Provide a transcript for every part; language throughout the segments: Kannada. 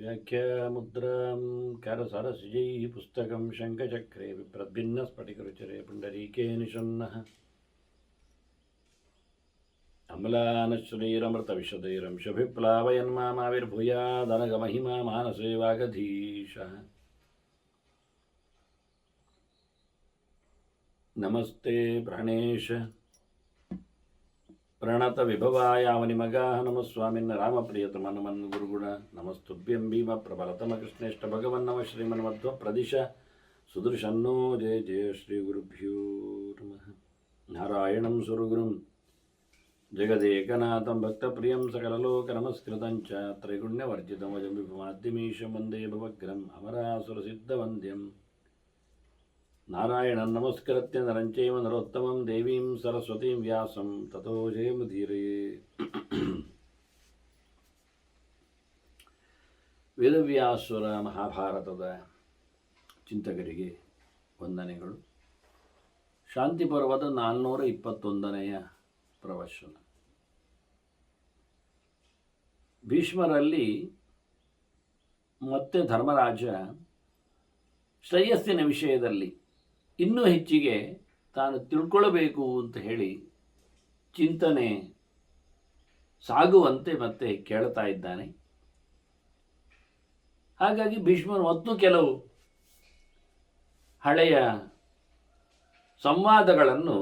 व्याख्यामुद्रां कारसारसिजैः पुस्तकं शङ्खचक्रे विप्रद्भिन्नस्फटिकरुचिरे पुण्डरीके निषन्नः अम्लानश्रीरमृतविशदैरंशभिप्लावयन्मामाविर्भूयादनगमहिमा मानसे वागधीशः नमस्ते प्राणेश प्रणत विभवायावनिमगाः नमः स्वामिन् रामप्रियतमनमन् गुरुगुण नमस्तुभ्यं भीम प्रबलतम कृष्णेष्ट भगवन् नमः श्रीमन्मध्व प्रदिश सुदर्शन्नो जय जय श्री गुरुभ्यो नमः नारायणं सुरगुरुं जगदेकनाथं भक्तप्रियं सकललोकनमस्कृतं च त्रैगुण्यवर्जितं वजं विभुमाद्यमीशं वन्दे भवग्रम् अमरासुरसिद्धवन्द्यं नारायणं नमस्कृत्य नरं चैव नरोत्तमं देवीं सरस्वतीं व्यासं ततो जयमुदीरये ವೇದವ್ಯಾಸುರ ಮಹಾಭಾರತದ ಚಿಂತಕರಿಗೆ ವಂದನೆಗಳು. ಶಾಂತಿ ಪರ್ವದ 421ನೆಯ ಪ್ರವಚನ. ಭೀಷ್ಮರಲ್ಲಿ ಮತ್ತೆ ಧರ್ಮರಾಜ ಶ್ರೇಯಸ್ಸಿನ ವಿಷಯದಲ್ಲಿ ಇನ್ನೂ ಹೆಚ್ಚಿಗೆ ತಾನು ತಿಳ್ಕೊಳ್ಳಬೇಕು ಅಂತ ಹೇಳಿ ಚಿಂತನೆ ಸಾಗುವಂತೆ ಮತ್ತೆ ಕೇಳ್ತಾ ಇದ್ದಾನೆ. ಹಾಗಾಗಿ ಭೀಷ್ಮರು ಮತ್ತು ಕೆಲವು ಹಳೆಯ ಸಂವಾದಗಳನ್ನು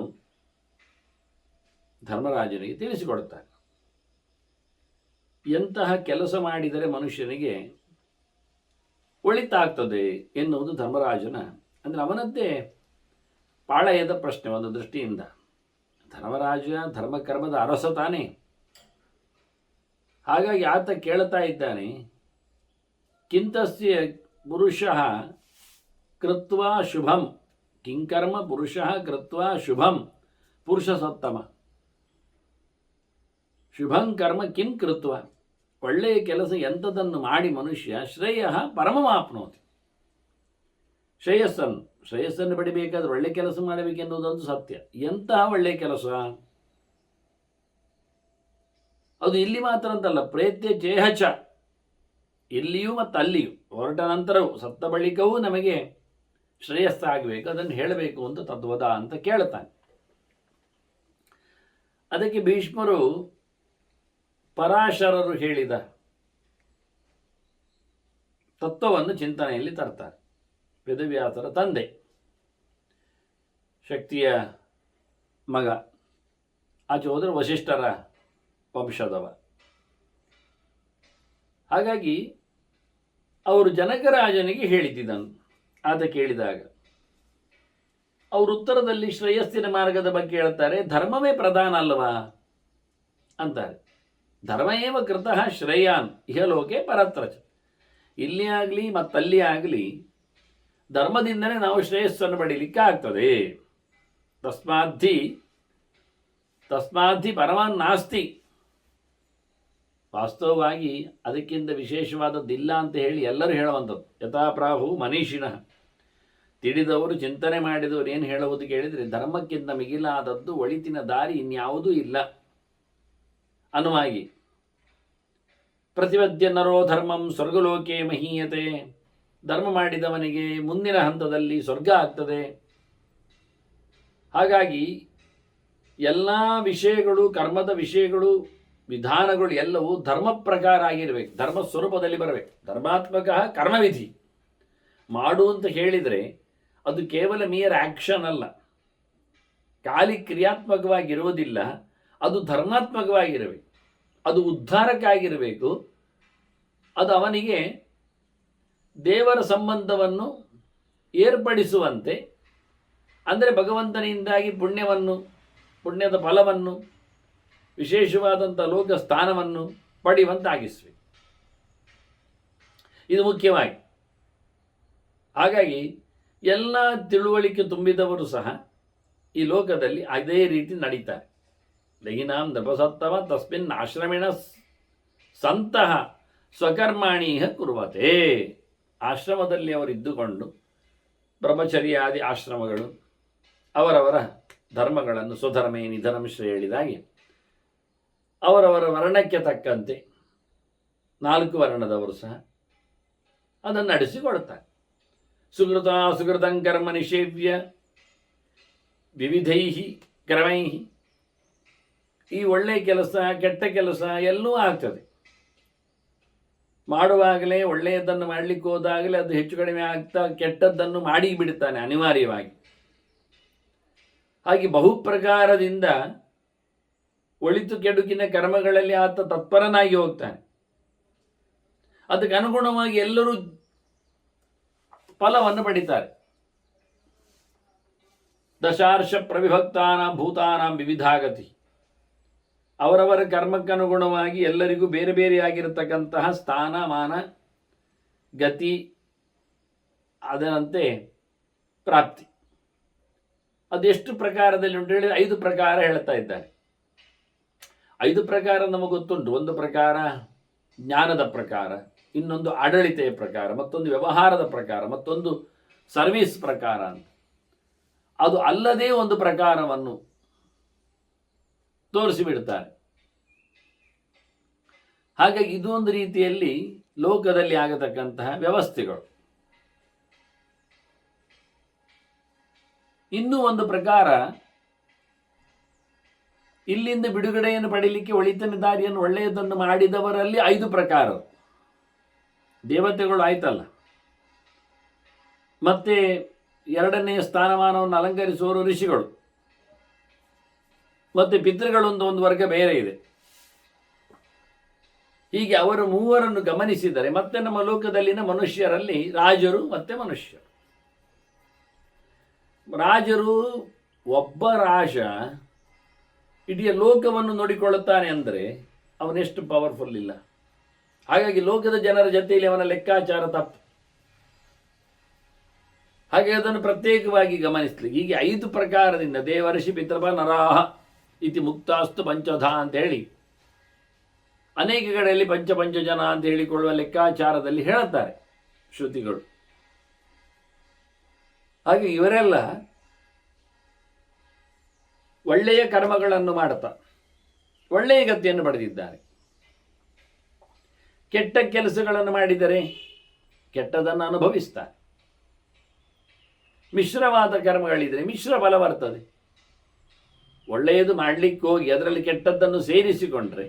ಧರ್ಮರಾಜನಿಗೆ ತಿಳಿಸಿಕೊಡುತ್ತಾರೆ. ಎಂತಹ ಕೆಲಸ ಮಾಡಿದರೆ ಮನುಷ್ಯನಿಗೆ ಒಳಿತಾಗ್ತದೆ ಎನ್ನುವುದು ಧರ್ಮರಾಜನ, ಅಂದರೆ ಅವನದ್ದೇ ಪಾಳಯದ ಪ್ರಶ್ನೆ. ಒಂದು ದೃಷ್ಟಿಯಿಂದ ಧರ್ಮರಾಜ ಧರ್ಮಕರ್ಮದ ಅರಸ ತಾನೇ. ಹಾಗಾಗಿ ಆತ ಕೇಳ್ತಾ ಇದ್ದಾನೆ, ಕಿಂತಸ್ಯ ಪುರುಷಃ ಕೃತ್ವಾ ಶುಭಂ, ಕಿಂಕರ್ಮ ಪುರುಷಃ ಕೃತ್ವಾ ಶುಭಂ ಪುರುಷ ಸತ್ತಮ, ಶುಭಂ ಕರ್ಮ ಕಿಂ ಕೃತ್ವ, ಒಳ್ಳೆಯ ಕೆಲಸ ಎಂಥದನ್ನು ಮಾಡಿ ಮನುಷ್ಯ ಶ್ರೇಯ ಪರಮಮಾಪ್ನೋತಿ, ಶ್ರೇಯಸ್ಸನ್ನು ಪಡಿಬೇಕಾದ್ರೆ ಒಳ್ಳೆ ಕೆಲಸ ಮಾಡಬೇಕೆನ್ನುವುದೊಂದು ಸತ್ಯ. ಎಂತಹ ಒಳ್ಳೆಯ ಕೆಲಸ ಅದು ಇಲ್ಲಿ ಮಾತ್ರ ಅಂತಲ್ಲ, ಪ್ರೇತ್ಯ ಚೇಹಚ, ಇಲ್ಲಿಯೂ ಮತ್ತು ಅಲ್ಲಿಯೂ, ಹೊರಟ ನಂತರವೂ ಸತ್ತ ಬಳಿಕವೂ ನಮಗೆ ಶ್ರೇಯಸ್ಸ ಆಗಬೇಕು, ಅದನ್ನು ಹೇಳಬೇಕು ಅಂತ ತದ್ವದ ಅಂತ ಕೇಳ್ತಾನೆ. ಅದಕ್ಕೆ ಭೀಷ್ಮರು ಪರಾಶರರು ಹೇಳಿದ ತತ್ವವನ್ನು ಚಿಂತನೆಯಲ್ಲಿ ತರ್ತಾರೆ. ವೇದವ್ಯಾಸರ ತಂದೆ, ಶಕ್ತಿಯ ಮಗ, ಆಚೆ ಹೋದರೆ ವಸಿಷ್ಠರ ವಂಶದವ. ಹಾಗಾಗಿ ಅವರು ಜನಕರಾಜನಿಗೆ ಹೇಳಿದ್ದನು. ಆತ ಕೇಳಿದಾಗ ಅವರು ಉತ್ತರದಲ್ಲಿ ಶ್ರೇಯಸ್ಸಿನ ಮಾರ್ಗದ ಬಗ್ಗೆ ಹೇಳ್ತಾರೆ, ಧರ್ಮವೇ ಪ್ರಧಾನ ಅಲ್ಲವಾ ಅಂತಾರೆ. ಧರ್ಮ ಏವ ಕೃತಃ ಶ್ರೇಯಾನ್ ಇಹಲೋಕೆ ಪರತ್ರಚ, ಇಲ್ಲಿ ಆಗಲಿ ಮತ್ತಲ್ಲಿ ಆಗಲಿ ಧರ್ಮದಿಂದಲೇ ನಾವು ಶ್ರೇಯಸ್ಸನ್ನು ಪಡೀಲಿಕ್ಕೆ ಆಗ್ತದೆ. ತಸ್ಮಾದ್ಧಿ ಪರಮಾನ್ ನಾಸ್ತಿ, ವಾಸ್ತವವಾಗಿ ಅದಕ್ಕಿಂತ ವಿಶೇಷವಾದದ್ದಿಲ್ಲ ಅಂತ ಹೇಳಿ ಎಲ್ಲರೂ ಹೇಳುವಂಥದ್ದು. ಯಥಾಪ್ರಾಹು ಮನೀಷಿಣಃ, ತಿಳಿದವರು ಚಿಂತನೆ ಮಾಡಿದವರು ಏನು ಹೇಳುವುದು ಕೇಳಿದರೆ, ಧರ್ಮಕ್ಕಿಂತ ಮಿಗಿಲಾದದ್ದು ಒಳಿತಿನ ದಾರಿ ಇನ್ಯಾವುದೂ ಇಲ್ಲ ಅನ್ನುವಾಗಿ. ಪ್ರತಿಪದ್ಯ ನರೋ ಧರ್ಮಂ ಸ್ವರ್ಗಲೋಕೆ ಮಹೀಯತೆ, ಧರ್ಮ ಮಾಡಿದವನಿಗೆ ಮುಂದಿನ ಹಂತದಲ್ಲಿ ಸ್ವರ್ಗ ಆಗ್ತದೆ. ಹಾಗಾಗಿ ಎಲ್ಲ ವಿಷಯಗಳು, ಕರ್ಮದ ವಿಷಯಗಳು, ವಿಧಾನಗಳು ಎಲ್ಲವೂ ಧರ್ಮ ಪ್ರಕಾರ ಆಗಿರಬೇಕು, ಧರ್ಮ ಸ್ವರೂಪದಲ್ಲಿ ಬರಬೇಕು. ಧರ್ಮಾತ್ಮಕ ಕರ್ಮವಿಧಿ ಮಾಡು ಅಂತ ಹೇಳಿದರೆ ಅದು ಕೇವಲ ಮಿಯರ್ ಆಕ್ಷನ್ ಅಲ್ಲ, ಖಾಲಿ ಕ್ರಿಯಾತ್ಮಕವಾಗಿರುವುದಿಲ್ಲ, ಅದು ಧರ್ಮಾತ್ಮಕವಾಗಿರಬೇಕು, ಅದು ಉದ್ಧಾರಕ್ಕಾಗಿರಬೇಕು, ಅದು ಅವನಿಗೆ ದೇವರ ಸಂಬಂಧವನ್ನು ಏರ್ಪಡಿಸುವಂತೆ, ಅಂದರೆ ಭಗವಂತನಿಂದಾಗಿ ಪುಣ್ಯದ ಫಲವನ್ನು, ವಿಶೇಷವಾದಂಥ ಲೋಕ ಸ್ಥಾನವನ್ನು ಪಡೆಯುವಂತಾಗಿಸಬೇಕು. ಇದು ಮುಖ್ಯವಾಗಿ. ಹಾಗಾಗಿ ಎಲ್ಲ ತಿಳುವಳಿಕೆ ತುಂಬಿದವರು ಸಹ ಈ ಲೋಕದಲ್ಲಿ ಅದೇ ರೀತಿ ನಡೀತಾರೆ. ಲಘಿನಾಂ ನೃಪಸತ್ತಮ ತಸ್ಮಿನ್ ಆಶ್ರಮಿಣ ಸಂತಹ ಸ್ವಕರ್ಮಾಣೀಹ ಕುರುವತೆ, ಆಶ್ರಮದಲ್ಲಿ ಅವರಿದ್ದುಕೊಂಡು ಬ್ರಹ್ಮಚರ್ಯಾದಿ ಆಶ್ರಮಗಳು ಅವರವರ ಧರ್ಮಗಳನ್ನು ಸ್ವಧರ್ಮೇ ನಿಧನಂ ಶ್ರೀ ಹೇಳಿದಾಗೆ ಅವರವರ ವರ್ಣಕ್ಕೆ ತಕ್ಕಂತೆ 4 ವರ್ಣದವರು ಸಹ ಅದನ್ನು ನಡೆಸಿಕೊಡ್ತಾನೆ. ಸುಕೃತ ಸುಕೃತಂ ಕರ್ಮ ನಿಷೇವ್ಯ ವಿವಿಧೈ ಕ್ರಮೈ. ಈ ಒಳ್ಳೆಯ ಕೆಲಸ ಕೆಟ್ಟ ಕೆಲಸ ಎಲ್ಲವೂ ಆಗ್ತದೆ. ಮಾಡುವಾಗಲೇ ಒಳ್ಳೆಯದನ್ನು ಮಾಡಲಿಕ್ಕೆ ಹೋದಾಗಲೇ ಅದು ಹೆಚ್ಚು ಕಡಿಮೆ ಆಗ್ತಾ ಕೆಟ್ಟದ್ದನ್ನು ಮಾಡಿ ಬಿಡುತ್ತಾನೆ ಅನಿವಾರ್ಯವಾಗಿ. ಹಾಗೆ ಬಹುಪ್ರಕಾರದಿಂದ ಒಳಿತು ಕೆಡುಕಿನ ಕರ್ಮಗಳಲ್ಲಿ ಆತ ತತ್ಪರನಾಗಿ ಹೋಗ್ತಾನೆ. ಅದಕ್ಕೆ ಅನುಗುಣವಾಗಿ ಎಲ್ಲರೂ ಫಲವನ್ನು ಪಡಿತಾರೆ. ದಶಾರ್ಷ ಪ್ರವಿಭಕ್ತಾನಾಂ ಭೂತಾನಾಂ ವಿವಿಧಾಗತಿ. ಅವರವರ ಕರ್ಮಕ್ಕನುಗುಣವಾಗಿ ಎಲ್ಲರಿಗೂ ಬೇರೆ ಬೇರೆಯಾಗಿರತಕ್ಕಂತಹ ಸ್ಥಾನ ಮಾನ ಗತಿ ಅದರಂತೆ ಪ್ರಾಪ್ತಿ. ಅದೆಷ್ಟು ಪ್ರಕಾರದಲ್ಲಿ ಉಂಟು ಹೇಳಿ 5 ಪ್ರಕಾರ ಹೇಳ್ತಾ ಇದ್ದಾರೆ. 5 ಪ್ರಕಾರ ನಮಗೆ ಗೊತ್ತುಂಟು. ಒಂದು ಪ್ರಕಾರ ಜ್ಞಾನದ ಪ್ರಕಾರ, ಇನ್ನೊಂದು ಆಡಳಿತೆಯ ಪ್ರಕಾರ, ಮತ್ತೊಂದು ವ್ಯವಹಾರದ ಪ್ರಕಾರ, ಮತ್ತೊಂದು ಸರ್ವಿಸ್ ಪ್ರಕಾರ ಅಂತ. ಅದು ಅಲ್ಲದೆ ಒಂದು ಪ್ರಕಾರವನ್ನು ತೋರಿಸಿಬಿಡ್ತಾರೆ. ಹಾಗಾಗಿ ಇದು ಒಂದು ರೀತಿಯಲ್ಲಿ ಲೋಕದಲ್ಲಿ ಆಗತಕ್ಕಂತಹ ವ್ಯವಸ್ಥೆಗಳು. ಇನ್ನೂ ಒಂದು ಪ್ರಕಾರ, ಇಲ್ಲಿಂದ ಬಿಡುಗಡೆಯನ್ನು ಪಡೀಲಿಕ್ಕೆ ಒಳಿತಿನ ದಾರಿಯನ್ನು ಒಳ್ಳೆಯದನ್ನು ಮಾಡಿದವರಲ್ಲಿ 5 ಪ್ರಕಾರ. ದೇವತೆಗಳು ಆಯ್ತಲ್ಲ, ಮತ್ತೆ 2ನೇ ಸ್ಥಾನಮಾನವನ್ನು ಅಲಂಕರಿಸುವವರು ಋಷಿಗಳು, ಮತ್ತೆ ಪಿತೃಗಳೊಂದು ಒಂದು ವರ್ಗ ಬೇರೆ ಇದೆ. ಹೀಗೆ ಅವರು ಮೂವರನ್ನು ಗಮನಿಸಿದರೆ ಮತ್ತೆ ನಮ್ಮ ಲೋಕದಲ್ಲಿನ ಮನುಷ್ಯರಲ್ಲಿ ರಾಜರು ಮತ್ತೆ ಮನುಷ್ಯರು. ರಾಜರು, ಒಬ್ಬ ರಾಜ ಇಡೀ ಲೋಕವನ್ನು ನೋಡಿಕೊಳ್ಳುತ್ತಾನೆ ಅಂದರೆ ಅವನೆಷ್ಟು ಪವರ್ಫುಲ್ ಇಲ್ಲ. ಹಾಗಾಗಿ ಲೋಕದ ಜನರ ಜೊತೆಯಲ್ಲಿ ಅವನ ಲೆಕ್ಕಾಚಾರ ತಪ್ಪು. ಹಾಗೆ ಅದನ್ನು ಪ್ರತ್ಯೇಕವಾಗಿ ಗಮನಿಸಲಿ. ಹೀಗೆ 5 ಪ್ರಕಾರದಿಂದ ದೇವರ್ಷಿ ಪಿತೃಪ ನರಾಹ ಇತಿ ಮುಕ್ತಾಸ್ತು ಪಂಚಧ ಅಂತ ಹೇಳಿ ಅನೇಕ ಕಡೆಯಲ್ಲಿ ಪಂಚ ಜನ ಅಂತ ಹೇಳಿಕೊಳ್ಳುವ ಲೆಕ್ಕಾಚಾರದಲ್ಲಿ ಹೇಳುತ್ತಾರೆ ಶ್ರುತಿಗಳು. ಹಾಗೆ ಇವರೆಲ್ಲ ಒಳ್ಳೆಯ ಕರ್ಮಗಳನ್ನು ಮಾಡುತ್ತಾ ಒಳ್ಳೆಯ ಗತಿಯನ್ನು ಪಡೆದಿದ್ದಾರೆ. ಕೆಟ್ಟ ಕೆಲಸಗಳನ್ನು ಮಾಡಿದರೆ ಕೆಟ್ಟದನ್ನು ಅನುಭವಿಸ್ತಾರೆ. ಮಿಶ್ರವಾದ ಕರ್ಮಗಳಿದ್ರೆ ಮಿಶ್ರ ಫಲ ಬರ್ತದೆ. ಒಳ್ಳೆಯದು ಮಾಡಲಿಕ್ಕೆ ಹೋಗಿ ಅದರಲ್ಲಿ ಕೆಟ್ಟದ್ದನ್ನು ಸೇರಿಸಿಕೊಂಡ್ರೆ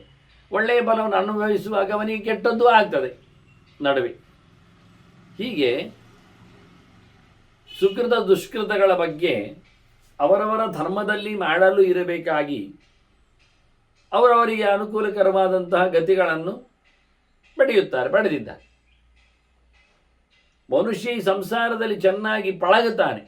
ಒಳ್ಳೆಯ ಫಲವನ್ನು ಅನುಭವಿಸುವಾಗ ಅವನಿಗೆ ಕೆಟ್ಟದ್ದು ಆಗ್ತದೆ ನಡುವೆ. ಹೀಗೆ ಸುಕೃತ ದುಷ್ಕೃತಗಳ ಬಗ್ಗೆ ಅವರವರ ಧರ್ಮದಲ್ಲಿ ಮಾಡಲು ಇರಬೇಕಾಗಿ ಅವರವರಿಗೆ ಅನುಕೂಲಕರವಾದಂತಹ ಗತಿಗಳನ್ನು ಪಡೆದಿದ್ದಾರೆ. ಮನುಷ್ಯ ಈ ಸಂಸಾರದಲ್ಲಿ ಚೆನ್ನಾಗಿ ಪಳಗುತ್ತಾನೆ.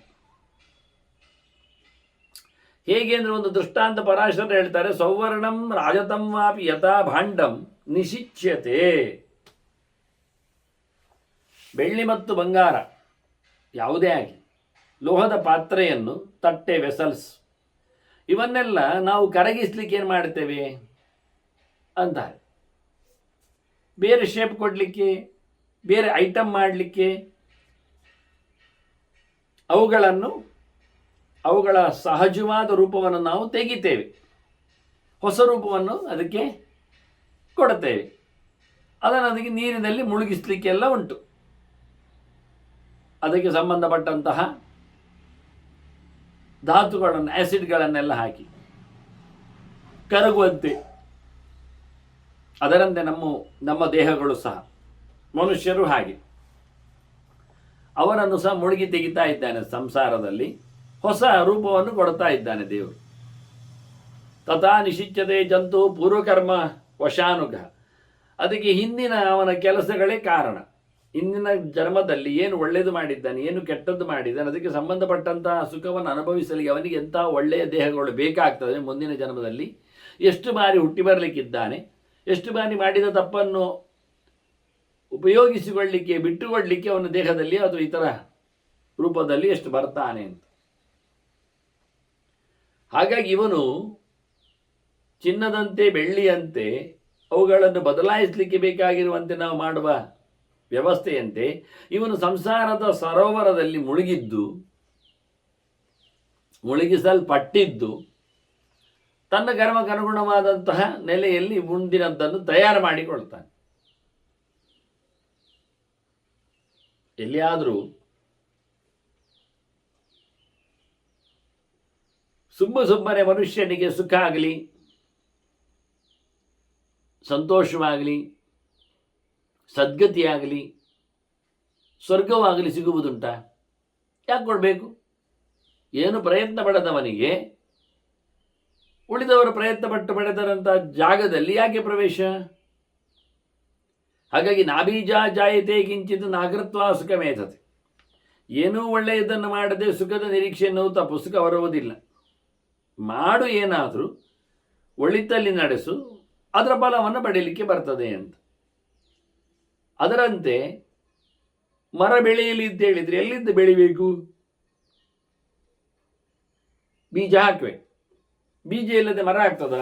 ಹೇಗೆ ಅಂದರೆ ಒಂದು ದೃಷ್ಟಾಂತ ಪರಾಶರ ಹೇಳ್ತಾರೆ, ಸೌವರ್ಣಂ ರಾಜತಂ ವಾಪಿ ಯಥಾ ಭಾಂಡಂ ನಿಶಿಚ್ಯತೆ. ಬೆಳ್ಳಿ ಮತ್ತು ಬಂಗಾರ ಯಾವುದೇ ಆಗಿ ಲೋಹದ ಪಾತ್ರೆಯನ್ನು, ತಟ್ಟೆ, ವೆಸಲ್ಸ್ ಇವನ್ನೆಲ್ಲ ನಾವು ಕರಗಿಸ್ಲಿಕ್ಕೆ ಏನು ಮಾಡ್ತೇವೆ ಅಂತಾರೆ. ಬೇರೆ ಶೇಪ್ ಕೊಡಲಿಕ್ಕೆ, ಬೇರೆ ಐಟಮ್ ಮಾಡಲಿಕ್ಕೆ ಅವುಗಳ ಸಹಜವಾದ ರೂಪವನ್ನು ನಾವು ತೆಗಿತೇವೆ, ಹೊಸ ರೂಪವನ್ನು ಅದಕ್ಕೆ ಕೊಡುತ್ತೇವೆ. ಅದನ್ನು ಅದಕ್ಕೆ ನೀರಿನಲ್ಲಿ ಮುಳುಗಿಸ್ಲಿಕ್ಕೆಲ್ಲ ಉಂಟು. ಅದಕ್ಕೆ ಸಂಬಂಧಪಟ್ಟಂತಹ ಧಾತುಗಳನ್ನು, ಆ್ಯಸಿಡ್ಗಳನ್ನೆಲ್ಲ ಹಾಕಿ ಕರಗುವಂತೆ. ಅದರಂತೆ ನಮ್ಮ ದೇಹಗಳು ಸಹ, ಮನುಷ್ಯರು ಹಾಗೆ ಅವರನ್ನು ಸಹ ಮುಳುಗಿ ತೆಗಿತಾ ಇದ್ದಾನೆ. ಸಂಸಾರದಲ್ಲಿ ಹೊಸ ರೂಪವನ್ನು ಕೊಡ್ತಾ ಇದ್ದಾನೆ ದೇವರು. ತಥಾ ನಿಶಿಚ್ಯತೆ ಜಂತು ಪೂರ್ವಕರ್ಮ ವಶಾನುಗ. ಅದಕ್ಕೆ ಹಿಂದಿನ ಅವನ ಕೆಲಸಗಳೇ ಕಾರಣ. ಹಿಂದಿನ ಜನ್ಮದಲ್ಲಿ ಏನು ಒಳ್ಳೆಯದು ಮಾಡಿದ್ದಾನೆ, ಏನು ಕೆಟ್ಟದ್ದು ಮಾಡಿದ್ದಾನೆ, ಅದಕ್ಕೆ ಸಂಬಂಧಪಟ್ಟಂತಹ ಸುಖವನ್ನು ಅನುಭವಿಸಲಿಕ್ಕೆ ಅವನಿಗೆ ಎಂಥ ಒಳ್ಳೆಯ ದೇಹಗಳು ಬೇಕಾಗ್ತದೆ. ಮುಂದಿನ ಜನ್ಮದಲ್ಲಿ ಎಷ್ಟು ಬಾರಿ ಹುಟ್ಟಿ ಬರಲಿಕ್ಕಿದ್ದಾನೆ, ಎಷ್ಟು ಬಾರಿ ಮಾಡಿದ ತಪ್ಪನ್ನು ಉಪಯೋಗಿಸಿಕೊಳ್ಳಲಿಕ್ಕೆ, ಬಿಟ್ಟುಕೊಳ್ಳಲಿಕ್ಕೆ ಅವನ ದೇಹದಲ್ಲಿ ಅದು ಇತರ ರೂಪದಲ್ಲಿ ಎಷ್ಟು ಬರ್ತಾನೆ ಅಂತ. ಹಾಗಾಗಿ ಇವನು ಚಿನ್ನದಂತೆ ಬೆಳ್ಳಿಯಂತೆ ಅವುಗಳನ್ನು ಬದಲಾಯಿಸಲಿಕ್ಕೆ ಬೇಕಾಗಿರುವಂತೆ ನಾವು ಮಾಡುವ ವ್ಯವಸ್ಥೆಯಂತೆ ಇವನು ಸಂಸಾರದ ಸರೋವರದಲ್ಲಿ ಮುಳುಗಿಸಲ್ಪಟ್ಟಿದ್ದು ತನ್ನ ಕರ್ಮಕ್ಕನುಗುಣವಾದಂತಹ ನೆಲೆಯಲ್ಲಿ ಮುಂದಿನದ್ದನ್ನು ತಯಾರು ಮಾಡಿಕೊಳ್ತಾನೆ. ಎಲ್ಲಿಯಾದರೂ ಸುಮ್ಮನೆ ಮನುಷ್ಯನಿಗೆ ಸುಖ ಆಗಲಿ, ಸಂತೋಷವಾಗಲಿ, ಸದ್ಗತಿಯಾಗಲಿ, ಸ್ವರ್ಗವಾಗಲಿ ಸಿಗುವುದುಂಟ? ಯಾಕೆ ಕೊಡಬೇಕು? ಏನು ಪ್ರಯತ್ನ ಪಡೆದವನಿಗೆ ಉಳಿದವರು ಪ್ರಯತ್ನ ಪಟ್ಟು ಪಡೆದರಂಥ ಜಾಗದಲ್ಲಿ ಯಾಕೆ ಪ್ರವೇಶ? ಹಾಗಾಗಿ ನಾಬೀಜ ಜಾಯತೆ ಕಿಂಚಿತ್ ನಾಗೃತ್ವ ಸುಖಮೇಧತೆ. ಏನೂ ಒಳ್ಳೆಯದನ್ನು ಮಾಡದೆ ಸುಖದ ನಿರೀಕ್ಷೆಯನ್ನು ತಪ್ಪು, ಸುಖ ಬರುವುದಿಲ್ಲ. ಮಾಡು, ಏನಾದರೂ ಒಳಿತಲ್ಲಿ ನಡೆಸು, ಅದರ ಫಲವನ್ನು ಪಡೀಲಿಕ್ಕೆ ಬರ್ತದೆ ಅಂತ. ಅದರಂತೆ ಮರ ಬೆಳೆಯಲಿ ಅಂತ ಹೇಳಿದರೆ ಎಲ್ಲಿಂದ ಬೆಳಿಬೇಕು? ಬೀಜ ಹಾಕಬೇಕು. ಬೀಜ ಇಲ್ಲದೆ ಮರ ಆಗ್ತದ?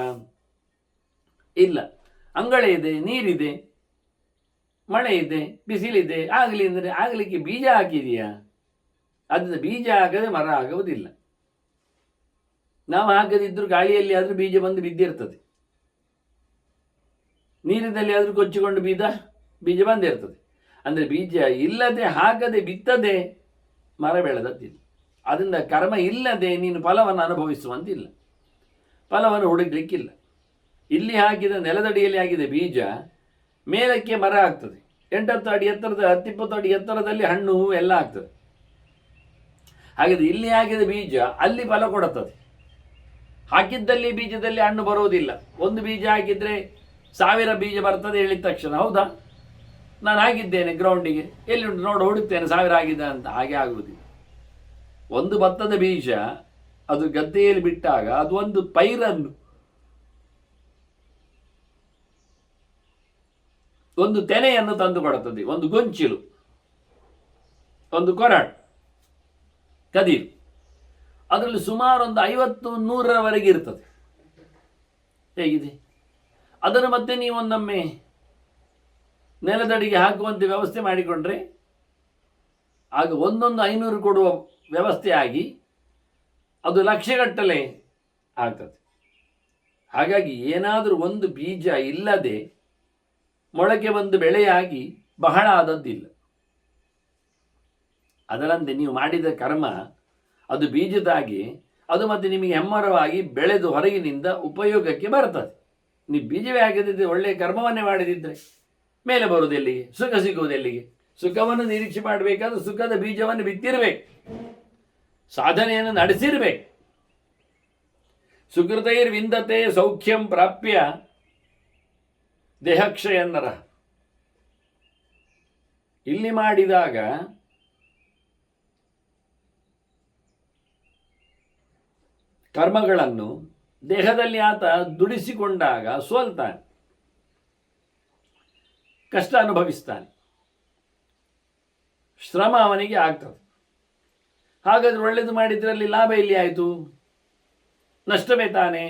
ಇಲ್ಲ. ಅಂಗಳ ಇದೆ, ನೀರಿದೆ, ಮಳೆ ಇದೆ, ಬಿಸಿಲಿದೆ, ಆಗಲಿ ಅಂದರೆ ಆಗಲಿಕ್ಕೆ ಬೀಜ ಹಾಕಿದೆಯಾ? ಅದರಿಂದ ಬೀಜ ಆಗದೆ ಮರ ಆಗುವುದಿಲ್ಲ. ನಾವು ಹಾಕದಿದ್ದರೂ ಗಾಳಿಯಲ್ಲಿ ಆದರೂ ಬೀಜ ಬಂದು ಬಿದ್ದಿರ್ತದೆ, ನೀರಿನಲ್ಲಿ ಆದರೂ ಕೊಚ್ಚಿಕೊಂಡು ಬೀಜ ಬಂದಿರ್ತದೆ. ಅಂದರೆ ಬೀಜ ಇಲ್ಲದೆ ಹಾಕದೆ ಬಿತ್ತದೆ ಮರ ಬೆಳೆದದ್ದಿಲ್ಲ. ಅದರಿಂದ ಕರ್ಮ ಇಲ್ಲದೆ ನೀನು ಫಲವನ್ನು ಅನುಭವಿಸುವಂತಿಲ್ಲ, ಫಲವನ್ನು ಹುಡುಕ್ಲಿಕ್ಕಿಲ್ಲ. ಇಲ್ಲಿ ಹಾಕಿದ ನೆಲದಡಿಯಲ್ಲಿ ಆಗಿದೆ ಬೀಜ, ಮೇಲಕ್ಕೆ ಮರ ಆಗ್ತದೆ. 8-10 ಅಡಿ ಎತ್ತರದ, 10-20 ಅಡಿ ಎತ್ತರದಲ್ಲಿ ಹಣ್ಣು ಹೂವು ಎಲ್ಲ ಆಗ್ತದೆ. ಹಾಗಾದರೆ ಇಲ್ಲಿ ಹಾಕಿದ ಬೀಜ ಅಲ್ಲಿ ಫಲ ಕೊಡುತ್ತದೆ. ಹಾಕಿದ್ದಲ್ಲಿ ಬೀಜದಲ್ಲಿ ಹಣ್ಣು ಬರುವುದಿಲ್ಲ. ಒಂದು ಬೀಜ ಹಾಕಿದರೆ 1000 ಬೀಜ ಬರ್ತದೆ ಹೇಳಿದ ತಕ್ಷಣ, ಹೌದಾ ನಾನು ಹಾಕಿದ್ದೇನೆ ಗ್ರೌಂಡಿಗೆ, ಎಲ್ಲಿ ಉಂಟು ನೋಡು ಹುಡುಕ್ತೇನೆ 1000 ಆಗಿದೆ ಅಂತ. ಹಾಗೆ ಆಗುವುದಿಲ್ಲ. ಒಂದು ಭತ್ತದ ಬೀಜ ಅದು ಗದ್ದೆಯಲ್ಲಿ ಬಿಟ್ಟಾಗ ಅದು ಒಂದು ಪೈರನ್ನು, ಒಂದು ತೆನೆಯನ್ನು ತಂದು ಕೊಡುತ್ತದೆ, ಒಂದು ಗೊಂಚಿಲು, ಒಂದು ಕೊರಡು, ಕದೀರು. ಅದರಲ್ಲಿ ಸುಮಾರು ಒಂದು 50-100ರವರೆಗೆ ಇರ್ತದೆ. ಹೇಗಿದೆ? ಅದನ್ನು ಮತ್ತೆ ನೀವೊಂದೊಮ್ಮೆ ನೆಲದಡಿಗೆ ಹಾಕುವಂತೆ ವ್ಯವಸ್ಥೆ ಮಾಡಿಕೊಂಡ್ರೆ ಆಗ 500 ಕೊಡುವ ವ್ಯವಸ್ಥೆ ಆಗಿ ಅದು ಲಕ್ಷಗಟ್ಟಲೆ ಆಗ್ತದೆ. ಹಾಗಾಗಿ ಏನಾದರೂ ಒಂದು ಬೀಜ ಇಲ್ಲದೆ ಮೊಳಕೆ ಬಂದು ಬೆಳೆಯಾಗಿ ಬಹಳ ಆದದ್ದಿಲ್ಲ. ಅದರಂತೆ ನೀವು ಮಾಡಿದ ಕರ್ಮ ಅದು ಬೀಜದಾಗಿ ಅದು ಮತ್ತೆ ನಿಮಗೆ ಹೆಮ್ಮರವಾಗಿ ಬೆಳೆದು ಹೊರಗಿನಿಂದ ಉಪಯೋಗಕ್ಕೆ ಬರ್ತದೆ. ನೀವು ಬೀಜವೇ ಆಗದಿದ್ದರೆ ಒಳ್ಳೆಯ ಕರ್ಮವನ್ನೇ ಮಾಡದಿದ್ದರೆ ಮೇಲೆ ಬರುವುದೆಲ್ಲಿಗೆ? ಸುಖ ಸಿಗುವುದೆಲ್ಲಿಗೆ? ಸುಖವನ್ನು ನಿರೀಕ್ಷೆ ಮಾಡಬೇಕಾದ್ರೆ ಸುಖದ ಬೀಜವನ್ನು ಬಿತ್ತಿರಬೇಕು, ಸಾಧನೆಯನ್ನು ನಡೆಸಿರಬೇಕು. ಸುಕೃತೈರ್ವಿಂದತೆ ಸೌಖ್ಯಂ ಪ್ರಾಪ್ಯ ದೇಹಕ್ಷಯನ್ನರ. ಇಲ್ಲಿ ಮಾಡಿದಾಗ ಕರ್ಮಗಳನ್ನು ದೇಹದಲ್ಲಿ ಆತ ದುಡಿಸಿಕೊಂಡಾಗ ಸೋಲ್ತಾನೆ, ಕಷ್ಟ ಅನುಭವಿಸ್ತಾನೆ, ಶ್ರಮ ಅವನಿಗೆ ಆಗ್ತದೆ. ಹಾಗಾದ್ರೆ ಒಳ್ಳೆಯದು ಮಾಡಿದ್ರಲ್ಲಿ ಲಾಭ ಎಲ್ಲಿ ಆಯಿತು? ನಷ್ಟವೇ ತಾನೆ.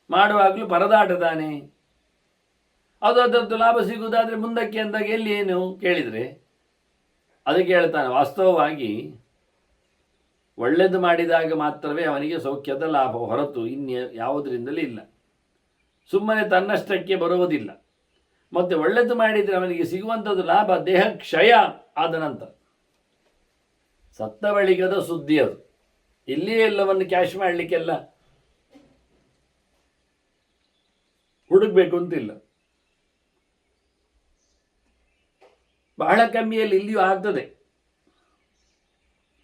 ಮಾಡುವಾಗಲೂ ಪರದಾಟ ತಾನೆ. ಅದು ಅದರದ್ದು ಲಾಭ ಸಿಗುವುದಾದರೆ ಮುಂದಕ್ಕೆ ಅಂದಾಗ ಎಲ್ಲಿ ಏನು ಕೇಳಿದರೆ ಅದಕ್ಕೆ ಹೇಳ್ತಾನೆ, ವಾಸ್ತವವಾಗಿ ಒಳ್ಳೆಯದು ಮಾಡಿದಾಗ ಮಾತ್ರವೇ ಅವನಿಗೆ ಸೌಖ್ಯದ ಲಾಭ, ಹೊರತು ಯಾವುದರಿಂದಲೇ ಇಲ್ಲ. ಸುಮ್ಮನೆ ತನ್ನಷ್ಟಕ್ಕೆ ಬರುವುದಿಲ್ಲ. ಮತ್ತು ಒಳ್ಳೆಯದು ಮಾಡಿದರೆ ಅವನಿಗೆ ಸಿಗುವಂಥದ್ದು ಲಾಭ ದೇಹ ಕ್ಷಯ ಆದ ನಂತರ. ಸತ್ತ ಬಳಿಕದ ಸುದ್ದಿ ಅದು. ಇಲ್ಲಿಯೇ ಎಲ್ಲವನ್ನು ಕ್ಯಾಶ್ ಮಾಡಲಿಕ್ಕೆಲ್ಲ ಹುಡುಕಬೇಕು ಅಂತಿಲ್ಲ. ಬಹಳ ಕಮ್ಮಿಯಲ್ಲಿ ಇಲ್ಲಿಯೂ ಆಗ್ತದೆ.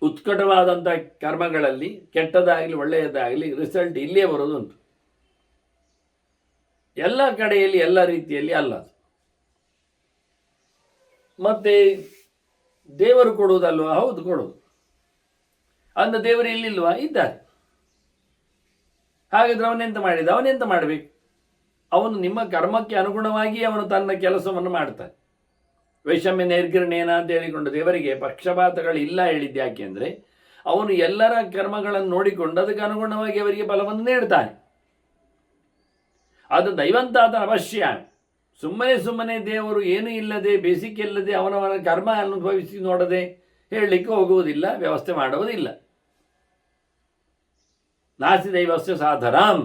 ಉತ್ಕಟವಾದಂಥ ಕರ್ಮಗಳಲ್ಲಿ ಕೆಟ್ಟದಾಗಲಿ ಒಳ್ಳೆಯದಾಗಲಿ ರಿಸಲ್ಟ್ ಇಲ್ಲಿಯೇ ಬರೋದುಂಟು. ಎಲ್ಲ ಕಡೆಯಲ್ಲಿ ಎಲ್ಲ ರೀತಿಯಲ್ಲಿ ಅಲ್ಲ. ಮತ್ತೆ ದೇವರು ಕೊಡುವುದಲ್ವಾ? ಹೌದು, ಕೊಡುವುದು. ಅಂದ ದೇವರು ಇಲ್ಲಿಲ್ವಾ? ಇದ್ದಾರೆ. ಹಾಗಾದ್ರೆ ಅವನೆಂತ ಮಾಡಿದ? ಅವನೆಂತ ಮಾಡಬೇಕು? ಅವನು ನಿಮ್ಮ ಕರ್ಮಕ್ಕೆ ಅನುಗುಣವಾಗಿ ಅವನು ತನ್ನ ಕೆಲಸವನ್ನು ಮಾಡ್ತಾನೆ. ವೈಷಮ್ಯ ನೈರ್ಗಿರಣೇನ ಅಂತ ಹೇಳಿಕೊಂಡು ದೇವರಿಗೆ ಪಕ್ಷಪಾತಗಳು ಇಲ್ಲ ಹೇಳಿದ್ದು ಯಾಕೆ ಅಂದರೆ ಅವನು ಎಲ್ಲರ ಕರ್ಮಗಳನ್ನು ನೋಡಿಕೊಂಡು ಅದಕ್ಕೆ ಅನುಗುಣವಾಗಿ ಅವರಿಗೆ ಫಲವನ್ನು ನೀಡ್ತಾನೆ. ಅದು ದೈವಂತಾತನ ಅವಶ್ಯ. ಸುಮ್ಮನೆ ದೇವರು ಏನೂ ಇಲ್ಲದೆ, ಬೇಸಿಕ್ ಇಲ್ಲದೆ ಅವನವನ ಕರ್ಮ ಅನುಭವಿಸಿ ನೋಡದೆ ಹೇಳಲಿಕ್ಕೆ ಹೋಗುವುದಿಲ್ಲ, ವ್ಯವಸ್ಥೆ ಮಾಡುವುದಿಲ್ಲ. ನಾಸ್ತಿ ದೈವಸ್ಯ ಸಾಧನಂ.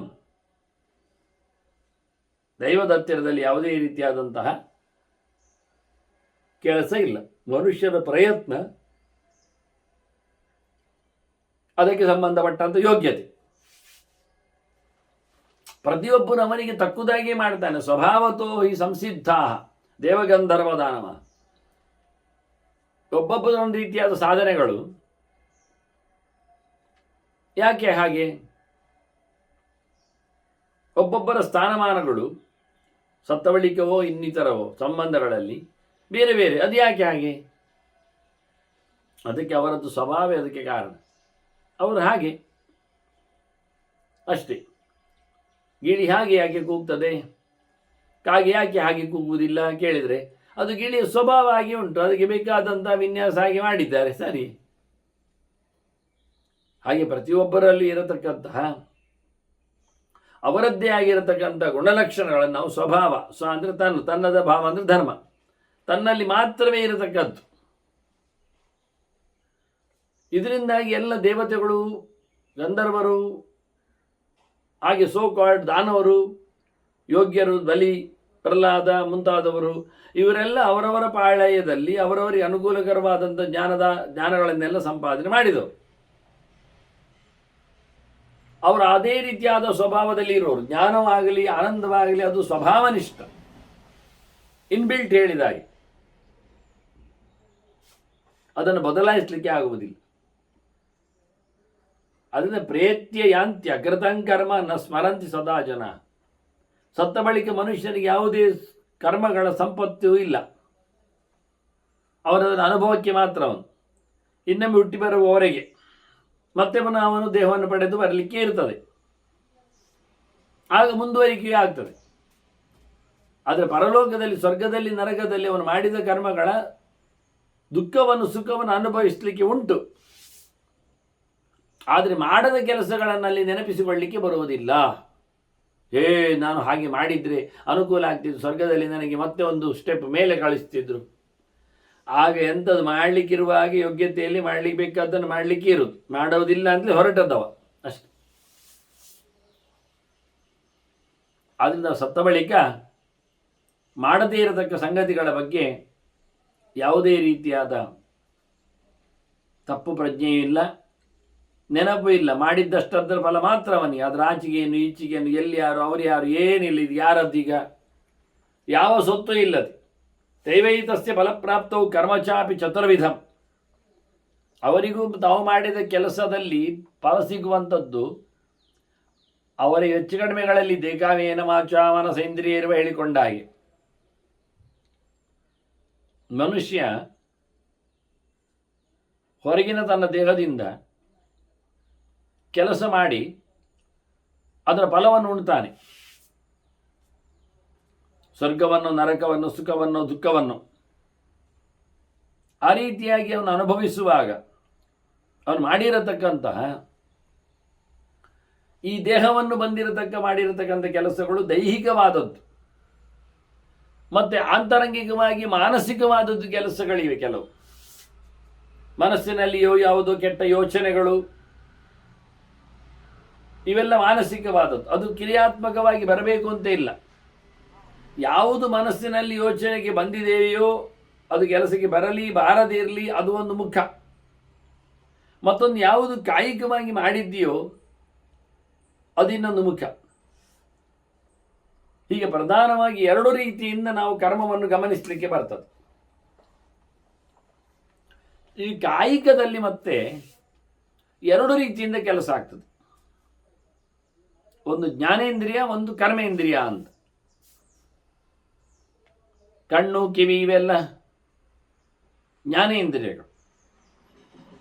ದೈವದ ಹತ್ತಿರದಲ್ಲಿ ಯಾವುದೇ ರೀತಿಯಾದಂತಹ ಕೆಲಸ ಇಲ್ಲ. ಮನುಷ್ಯನ ಪ್ರಯತ್ನ, ಅದಕ್ಕೆ ಸಂಬಂಧಪಟ್ಟಂಥ ಯೋಗ್ಯತೆ. ಪ್ರತಿಯೊಬ್ಬನು ಅವನಿಗೆ ತಕ್ಕುದಾಗಿ ಮಾಡ್ತಾನೆ. ಸ್ವಭಾವತೋ ಹಿ ಸಂಸಿದ್ಧ ದೇವಗಂಧರ್ವ ದಾನವ. ಒಬ್ಬೊಬ್ಬರ ಒಂದು ರೀತಿಯಾದ ಸಾಧನೆಗಳು. ಯಾಕೆ ಹಾಗೆ? ಒಬ್ಬೊಬ್ಬರ ಸ್ಥಾನಮಾನಗಳು ಸತ್ತವಳಿಕವೋ ಇನ್ನಿತರವೋ ಸಂಬಂಧಗಳಲ್ಲಿ ಬೇರೆ ಬೇರೆ. ಅದು ಯಾಕೆ ಹಾಗೆ? ಅದಕ್ಕೆ ಅವರದ್ದು ಸ್ವಭಾವವೇ ಅದಕ್ಕೆ ಕಾರಣ. ಅವರು ಹಾಗೆ ಅಷ್ಟೇ. ಗಿಳಿ ಹಾಗೆ ಯಾಕೆ ಕೂಗ್ತದೆ, ಕಾಗೆ ಯಾಕೆ ಹಾಗೆ ಕೂಗುವುದಿಲ್ಲ ಕೇಳಿದರೆ ಅದು ಗಿಳಿಯ ಸ್ವಭಾವ ಆಗಿ ಉಂಟು, ಅದಕ್ಕೆ ಬೇಕಾದಂಥ ವಿನ್ಯಾಸ ಆಗಿ ಮಾಡಿದ್ದಾರೆ, ಸರಿ. ಹಾಗೆ ಪ್ರತಿಯೊಬ್ಬರಲ್ಲಿ ಇರತಕ್ಕಂತಹ ಅವರದ್ದೇ ಆಗಿರತಕ್ಕಂಥ ಗುಣಲಕ್ಷಣಗಳನ್ನು ನಾವು ಸ್ವಭಾವ, ಅಂದರೆ ತನ್ನದ ಭಾವ ಅಂದರೆ ಧರ್ಮ, ತನ್ನಲ್ಲಿ ಮಾತ್ರವೇ ಇರತಕ್ಕದ್ದು. ಇದರಿಂದಾಗಿ ಎಲ್ಲ ದೇವತೆಗಳು, ಗಂಧರ್ವರು, ಹಾಗೆ ಸೋಕಾಲ್ಡ್ ದಾನವರು, ಯೋಗ್ಯರು, ಬಲಿ, ಪ್ರಹ್ಲಾದ ಮುಂತಾದವರು, ಇವರೆಲ್ಲ ಅವರವರ ಪಾಳಯದಲ್ಲಿ ಅವರವರಿಗೆ ಅನುಕೂಲಕರವಾದಂಥ ಜ್ಞಾನಗಳನ್ನೆಲ್ಲ ಸಂಪಾದನೆ ಮಾಡಿದವರು. ಅವರು ಅದೇ ರೀತಿಯಾದ ಸ್ವಭಾವದಲ್ಲಿ ಇರೋರು. ಜ್ಞಾನವಾಗಲಿ ಆನಂದವಾಗಲಿ ಅದು ಸ್ವಭಾವನಿಷ್ಠ, ಇನ್ಬಿಲ್ಟ್ ಹೇಳಿದಾಗೆ. ಅದನ್ನು ಬದಲಾಯಿಸಲಿಕ್ಕೆ ಆಗುವುದಿಲ್ಲ. ಅದನ್ನು ಪ್ರೇತ್ಯ ಯಾಂತ್ಯ ಕೃತಂಕರ್ಮ ನ ಸ್ಮರಂತಿ ಸದಾ ಜನ. ಸತ್ತ ಬಳಿಕ ಮನುಷ್ಯನಿಗೆ ಯಾವುದೇ ಕರ್ಮಗಳ ಸಂಪತ್ತು ಇಲ್ಲ. ಅವರದರ ಅನುಭವಕ್ಕೆ ಮಾತ್ರ ಅವನು ಇನ್ನೊಮ್ಮೆ ಹುಟ್ಟಿ ಬರುವವರೆಗೆ ಮತ್ತೆ ಪುನಃ ಅವನು ದೇಹವನ್ನು ಪಡೆದು ಬರಲಿಕ್ಕೆ ಇರ್ತದೆ, ಆಗ ಮುಂದುವರಿಕೆಯೇ ಆಗ್ತದೆ. ಆದರೆ ಪರಲೋಕದಲ್ಲಿ, ಸ್ವರ್ಗದಲ್ಲಿ, ನರಕದಲ್ಲಿ ಅವನು ಮಾಡಿದ ಕರ್ಮಗಳ ದುಃಖವನ್ನು ಸುಖವನ್ನು ಅನುಭವಿಸಲಿಕ್ಕೆ ಉಂಟು. ಆದರೆ ಮಾಡದ ಕೆಲಸಗಳನ್ನಲ್ಲಿ ನೆನಪಿಸಿಕೊಳ್ಳಲಿಕ್ಕೆ ಬರುವುದಿಲ್ಲ. ನಾನು ಹಾಗೆ ಮಾಡಿದರೆ ಅನುಕೂಲ ಆಗ್ತಿತ್ತು, ಸ್ವರ್ಗದಲ್ಲಿ ನನಗೆ ಮತ್ತೆ ಒಂದು ಸ್ಟೆಪ್ ಮೇಲೆ ಕಳಿಸ್ತಿದ್ರು. ಆಗ ಎಂಥದ್ದು ಮಾಡಲಿಕ್ಕಿರುವ ಹಾಗೆ ಯೋಗ್ಯತೆಯಲ್ಲಿ ಮಾಡಲಿಕ್ಕೆ ಬೇಕಾದ್ದನ್ನು ಮಾಡಲಿಕ್ಕೆ ಇರುವುದು, ಮಾಡೋದಿಲ್ಲ ಅಂತಲೇ ಹೊರಟದ್ದವ ಅಷ್ಟೆ. ಆದ್ದರಿಂದ ಸತ್ತ ಬಳಿಕ ಮಾಡದೇ ಇರತಕ್ಕ ಸಂಗತಿಗಳ ಬಗ್ಗೆ ಯಾವುದೇ ರೀತಿಯಾದ ತಪ್ಪು ಪ್ರಜ್ಞೆಯೂ ಇಲ್ಲ, ನೆನಪು ಇಲ್ಲ. ಮಾಡಿದ್ದಷ್ಟರ ಫಲ ಮಾತ್ರ ಅವನಿಗೆ. ಅದರ ಆಚೆಗೇನು ಈಚೆಗೇನು, ಎಲ್ಲಿ ಯಾರು, ಅವರು ಯಾರು, ಏನಿಲ್ಲ, ಇದು ಯಾರದ್ದೀಗ, ಯಾವ ಸೊತ್ತು ಇಲ್ಲದೆ. ದೈವೈತಸ್ಯ ಫಲಪ್ರಾಪ್ತವು ಕರ್ಮಚಾಪಿ ಚತುರ್ವಿಧಂ. ಅವರಿಗೂ ತಾವು ಮಾಡಿದ ಕೆಲಸದಲ್ಲಿ ಫಲ ಸಿಗುವಂಥದ್ದು ಅವರ ಹೆಚ್ಚು ಕಡಿಮೆಗಳಲ್ಲಿ ದೇಕಾವೇನ ಮಾಚ ಮನಸ ಇಂದ್ರಿಯ ಇರುವ ಹೇಳಿಕೊಂಡ ಹಾಗೆ. ಮನುಷ್ಯ ಹೊರಗಿನ ತನ್ನ ದೇಹದಿಂದ ಕೆಲಸ ಮಾಡಿ ಅದರ ಫಲವನ್ನು ಉಣ್ತಾನೆ. ಸ್ವರ್ಗವನ್ನು, ನರಕವನ್ನು, ಸುಖವನ್ನು, ದುಃಖವನ್ನು ಆ ರೀತಿಯಾಗಿ ಅವನು ಅನುಭವಿಸುವಾಗ ಅವನು ಮಾಡಿರತಕ್ಕಂತಹ ಈ ದೇಹವನ್ನು ಮಾಡಿರತಕ್ಕಂಥ ಕೆಲಸಗಳು ದೈಹಿಕವಾದದ್ದು ಮತ್ತು ಆಂತರಂಗಿಕವಾಗಿ ಮಾನಸಿಕವಾದದ್ದು ಕೆಲಸಗಳಿವೆ. ಕೆಲವು ಮನಸ್ಸಿನಲ್ಲಿಯೋ ಯಾವುದೋ ಕೆಟ್ಟ ಯೋಚನೆಗಳು, ಇವೆಲ್ಲ ಮಾನಸಿಕವಾದದ್ದು. ಅದು ಕ್ರಿಯಾತ್ಮಕವಾಗಿ ಬರಬೇಕು ಅಂತ ಇಲ್ಲ. ಯಾವುದು ಮನಸ್ಸಿನಲ್ಲಿ ಯೋಚನೆಗೆ ಬಂದಿದೆಯೋ ಅದು ಕೆಲಸಕ್ಕೆ ಬರಲಿ ಬಾರದೇ ಇರಲಿ, ಅದು ಒಂದು ಮುಖ್ಯ. ಮತ್ತೊಂದು ಯಾವುದು ಕಾಯಿಕವಾಗಿ ಮಾಡಿದ್ದೀಯೋ ಅದು ಇನ್ನೊಂದು ಮುಖ್ಯ. ಹೀಗೆ ಪ್ರಧಾನವಾಗಿ ಎರಡು ರೀತಿಯಿಂದ ನಾವು ಕರ್ಮವನ್ನು ಗಮನಿಸಲಿಕ್ಕೆ ಬರ್ತದೆ. ಈ ಕಾಯಿಕದಲ್ಲಿ ಮತ್ತೆ ಎರಡು ರೀತಿಯಿಂದ ಕೆಲಸ ಆಗ್ತದೆ. ಒಂದು ಜ್ಞಾನೇಂದ್ರಿಯ, ಒಂದು ಕರ್ಮೇಂದ್ರಿಯ ಅಂತ. ಕಣ್ಣು, ಕಿವಿ ಇವೆಲ್ಲ ಜ್ಞಾನೇಂದ್ರಿಯಗಳು.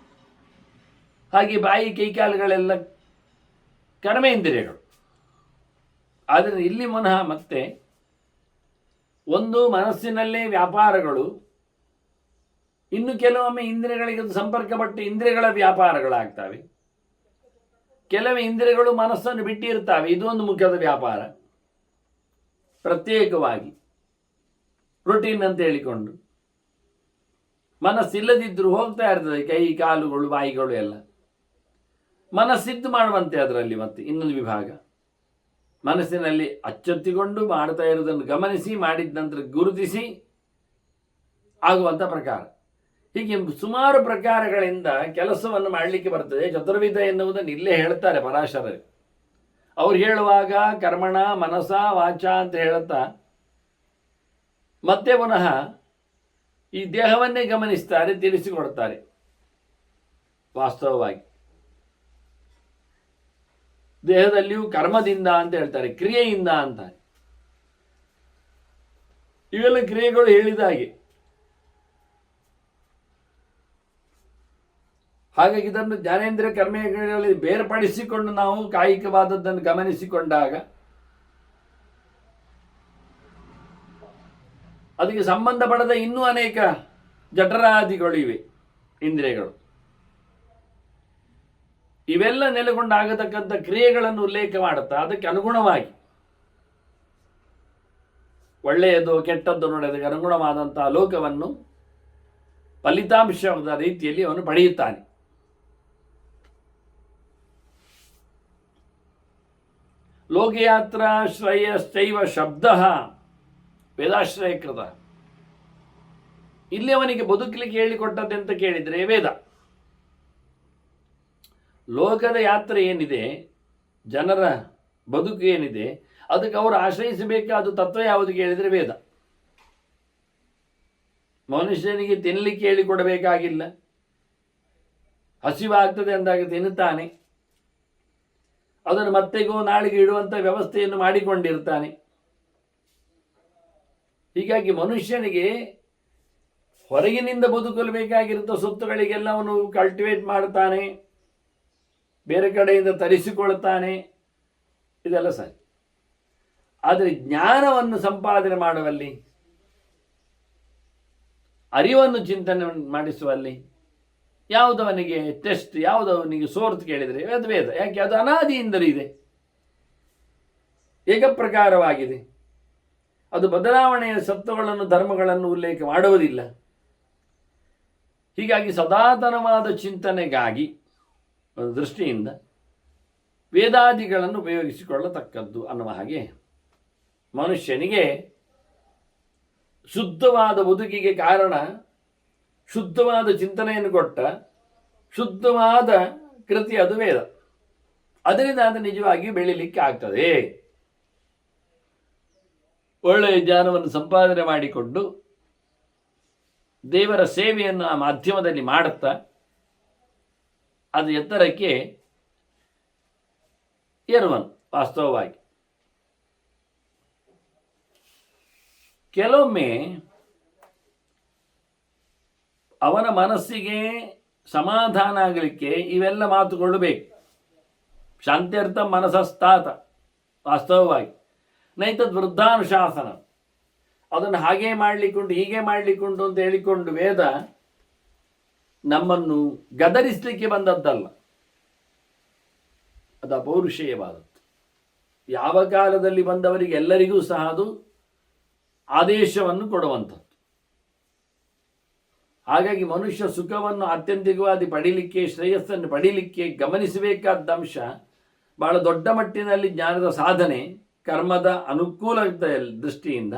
ಹಾಗೆ ಬಾಯಿ, ಕೈಕಾಲುಗಳೆಲ್ಲ ಕರ್ಮೇಂದ್ರಿಯಗಳು. ಆದರೆ ಇಲ್ಲಿ ಪುನಃ ಮತ್ತೆ ಒಂದು ಮನಸ್ಸಿನಲ್ಲೇ ವ್ಯಾಪಾರಗಳು, ಇನ್ನು ಕೆಲವೊಮ್ಮೆ ಇಂದ್ರಿಯಗಳಿಗೆ ಸಂಪರ್ಕಪಟ್ಟ ಇಂದ್ರಿಯಗಳ ವ್ಯಾಪಾರಗಳಾಗ್ತವೆ. ಕೆಲವೇ ಇಂದ್ರಿಯಗಳು ಮನಸ್ಸನ್ನು ಬಿಟ್ಟಿರ್ತವೆ. ಇದು ಒಂದು ಮುಖ್ಯದ ವ್ಯಾಪಾರ. ಪ್ರತ್ಯೇಕವಾಗಿ ಪ್ರೋಟೀನ್ ಅಂತ ಹೇಳಿಕೊಂಡು ಮನಸ್ಸಿಲ್ಲದಿದ್ದರೂ ಹೋಗ್ತಾ ಇರ್ತದೆ. ಕೈ, ಕಾಲುಗಳು, ಬಾಯಿಗಳು ಎಲ್ಲ ಮನಸ್ಸಿದ್ದು ಮಾಡುವಂತೆ. ಅದರಲ್ಲಿ ಮತ್ತೆ ಇನ್ನೊಂದು ವಿಭಾಗ ಮನಸ್ಸಿನಲ್ಲಿ ಅಚ್ಚೊತ್ತಿಕೊಂಡು ಮಾಡ್ತಾ ಇರುವುದನ್ನು ಗಮನಿಸಿ, ಮಾಡಿದ ನಂತರ ಗುರುತಿಸಿ ಆಗುವಂಥ ಪ್ರಕಾರ. ಹೀಗೆ ಸುಮಾರು ಪ್ರಕಾರಗಳಿಂದ ಕೆಲಸವನ್ನು ಮಾಡಲಿಕ್ಕೆ ಬರ್ತದೆ. ಚತುರ್ವಿಧ ಎನ್ನುವುದನ್ನು ಇಲ್ಲೇ ಹೇಳ್ತಾರೆ ಪರಾಶರರು. ಅವ್ರು ಹೇಳುವಾಗ ಕರ್ಮಣ ಮನಸ ವಾಚ ಅಂತ ಹೇಳುತ್ತಾ ಮತ್ತೆ ಪುನಃ ಈ ದೇಹವನ್ನೇ ಗಮನಿಸ್ತಾರೆ, ತಿಳಿಸಿಕೊಡ್ತಾರೆ. ವಾಸ್ತವವಾಗಿ ದೇಹದಲ್ಲಿಯೂ ಕರ್ಮದಿಂದ ಅಂತ ಹೇಳ್ತಾರೆ, ಕ್ರಿಯೆಯಿಂದ ಅಂತಾರೆ. ಇವೆಲ್ಲ ಕ್ರಿಯೆಗಳು ಹೇಳಿದ ಹಾಗೆ. ಹಾಗಾಗಿ ಇದನ್ನು ಜ್ಞಾನೇಂದ್ರಿಯ ಕರ್ಮೇಂದ್ರಿಯಗಳಲ್ಲಿ ಬೇರ್ಪಡಿಸಿಕೊಂಡು ನಾವು ಕಾಯಿಕವಾದದ್ದನ್ನು ಗಮನಿಸಿಕೊಂಡಾಗ ಅದಕ್ಕೆ ಸಂಬಂಧಪಡದ ಇನ್ನೂ ಅನೇಕ ಜಠರಾದಿಗಳು ಇವೆ, ಇಂದ್ರಿಯಗಳು. ಇವೆಲ್ಲ ನೆಲೆಗೊಂಡಾಗತಕ್ಕಂಥ ಕ್ರಿಯೆಗಳನ್ನು ಉಲ್ಲೇಖ ಮಾಡುತ್ತಾ ಅದಕ್ಕೆ ಅನುಗುಣವಾಗಿ ಒಳ್ಳೆಯದು ಕೆಟ್ಟದ್ದು ನೋಡೋದಕ್ಕೆ ಅನುಗುಣವಾದಂತಹ ಲೋಕವನ್ನು ಫಲಿತಾಂಶದ ರೀತಿಯಲ್ಲಿ ಅವನು ಪಡೆಯುತ್ತಾನೆ. ಲೋಕಯಾತ್ರಾಶ್ರಯಶ್ಚೈವ ಶಬ್ದ ವೇದಾಶ್ರಯಕೃತ. ಇಲ್ಲಿ ಅವನಿಗೆ ಬದುಕಲಿಕ್ಕೆ ಹೇಳಿಕೊಟ್ಟದ್ದೆಂತ ಕೇಳಿದರೆ ವೇದ. ಲೋಕದ ಯಾತ್ರೆ ಏನಿದೆ, ಜನರ ಬದುಕು ಏನಿದೆ, ಅದಕ್ಕೆ ಅವರು ಆಶ್ರಯಿಸಬೇಕಾದ ತತ್ವ ಯಾವುದು ಕೇಳಿದರೆ ವೇದ. ಮನುಷ್ಯನಿಗೆ ತಿನ್ನಲಿಕ್ಕೆ ಹೇಳಿಕೊಡಬೇಕಾಗಿಲ್ಲ. ಹಸಿವಾಗ್ತದೆ ಅಂದಾಗ ತಿನ್ನುತ್ತಾನೆ, ಅದನ್ನು ಮತ್ತೆಗೋ ನಾಳೆಗೆ ಇಡುವಂಥ ವ್ಯವಸ್ಥೆಯನ್ನು ಮಾಡಿಕೊಂಡಿರ್ತಾನೆ. ಹೀಗಾಗಿ ಮನುಷ್ಯನಿಗೆ ಹೊರಗಿನಿಂದ ಬದುಕಲು ಬೇಕಾಗಿರುತ್ತ ಸೊತ್ತುಗಳಿಗೆಲ್ಲ ಅವನು ಕಲ್ಟಿವೇಟ್ ಮಾಡ್ತಾನೆ, ಬೇರೆ ಕಡೆಯಿಂದ ತರಿಸಿಕೊಳ್ತಾನೆ, ಇದೆಲ್ಲ ಸರಿ. ಆದರೆ ಜ್ಞಾನವನ್ನು ಸಂಪಾದನೆ ಮಾಡುವಲ್ಲಿ, ಅರಿವನ್ನು ಚಿಂತನೆ ಮಾಡಿಸುವಲ್ಲಿ ಯಾವುದವನಿಗೆ ಟೆಸ್ಟ್, ಯಾವುದವನಿಗೆ ಸೋರ್ತ್ ಕೇಳಿದರೆ ಅದು ವೇದ. ಯಾಕೆ? ಅದು ಅನಾದಿಯಿಂದಲೂ ಇದೆ, ಏಕಪ್ರಕಾರವಾಗಿದೆ. ಅದು ಬದಲಾವಣೆಯ ಸತ್ವಗಳನ್ನು ಧರ್ಮಗಳನ್ನು ಉಲ್ಲೇಖ ಮಾಡುವುದಿಲ್ಲ. ಹೀಗಾಗಿ ಸದಾತನವಾದ ಚಿಂತನೆಗಾಗಿ ಒಂದು ದೃಷ್ಟಿಯಿಂದ ವೇದಾದಿಗಳನ್ನು ಉಪಯೋಗಿಸಿಕೊಳ್ಳತಕ್ಕದ್ದು ಅನ್ನುವ ಹಾಗೆ ಮನುಷ್ಯನಿಗೆ ಶುದ್ಧವಾದ ಬದುಕಿಗೆ ಕಾರಣ ಶುದ್ಧವಾದ ಚಿಂತನೆಯನ್ನು ಕೊಟ್ಟ ಶುದ್ಧವಾದ ಕೃತಿ ಅದು ವೇದ. ಅದರಿಂದ ಅದು ನಿಜವಾಗಿ ಬೆಳೀಲಿಕ್ಕೆ ಆಗ್ತದೆ. ಒಳ್ಳೆಯ ಜ್ಞಾನವನ್ನು ಸಂಪಾದನೆ ಮಾಡಿಕೊಂಡು ದೇವರ ಸೇವೆಯನ್ನು ಆ ಮಾಧ್ಯಮದಲ್ಲಿ ಮಾಡುತ್ತಾ ಅದು ಎತ್ತರಕ್ಕೆ ಏರುವನು. ವಾಸ್ತವವಾಗಿ ಕೆಲವೊಮ್ಮೆ ಅವನ ಮನಸ್ಸಿಗೆ ಸಮಾಧಾನ ಆಗಲಿಕ್ಕೆ ಇವೆಲ್ಲ ಮಾತುಗಳು ಬೇಕು. ಶಾಂತ್ಯರ್ಥ ಮನಸ್ಸಸ್ತಾತ. ವಾಸ್ತವವಾಗಿ ನೈತದ್ ವೃದ್ಧಾನುಶಾಸನ, ಅದನ್ನು ಹಾಗೇ ಮಾಡಲಿಕ್ಕುಂಟು ಹೀಗೆ ಮಾಡಲಿಕ್ಕುಂಟು ಅಂತ ಹೇಳಿಕೊಂಡು ವೇದ ನಮ್ಮನ್ನು ಗದರಿಸಲಿಕ್ಕೆ ಬಂದದ್ದಲ್ಲ, ಅದು ಅಪೌರುಷೇಯವಾದದ್ದು. ಯಾವ ಕಾಲದಲ್ಲಿ ಬಂದವರಿಗೆ ಎಲ್ಲರಿಗೂ ಸಹ ಅದು ಆದೇಶವನ್ನು ಕೊಡುವಂಥದ್ದು. ಹಾಗಾಗಿ ಮನುಷ್ಯ ಸುಖವನ್ನು ಆತ್ಯಂತಿಕವಾಗಿ ಪಡೀಲಿಕ್ಕೆ, ಶ್ರೇಯಸ್ಸನ್ನು ಪಡೀಲಿಕ್ಕೆ ಗಮನಿಸಬೇಕಾದ ಅಂಶ ಬಹಳ ದೊಡ್ಡ ಮಟ್ಟಿನಲ್ಲಿ ಜ್ಞಾನದ ಸಾಧನೆ, ಕರ್ಮದ ಅನುಕೂಲದ ದೃಷ್ಟಿಯಿಂದ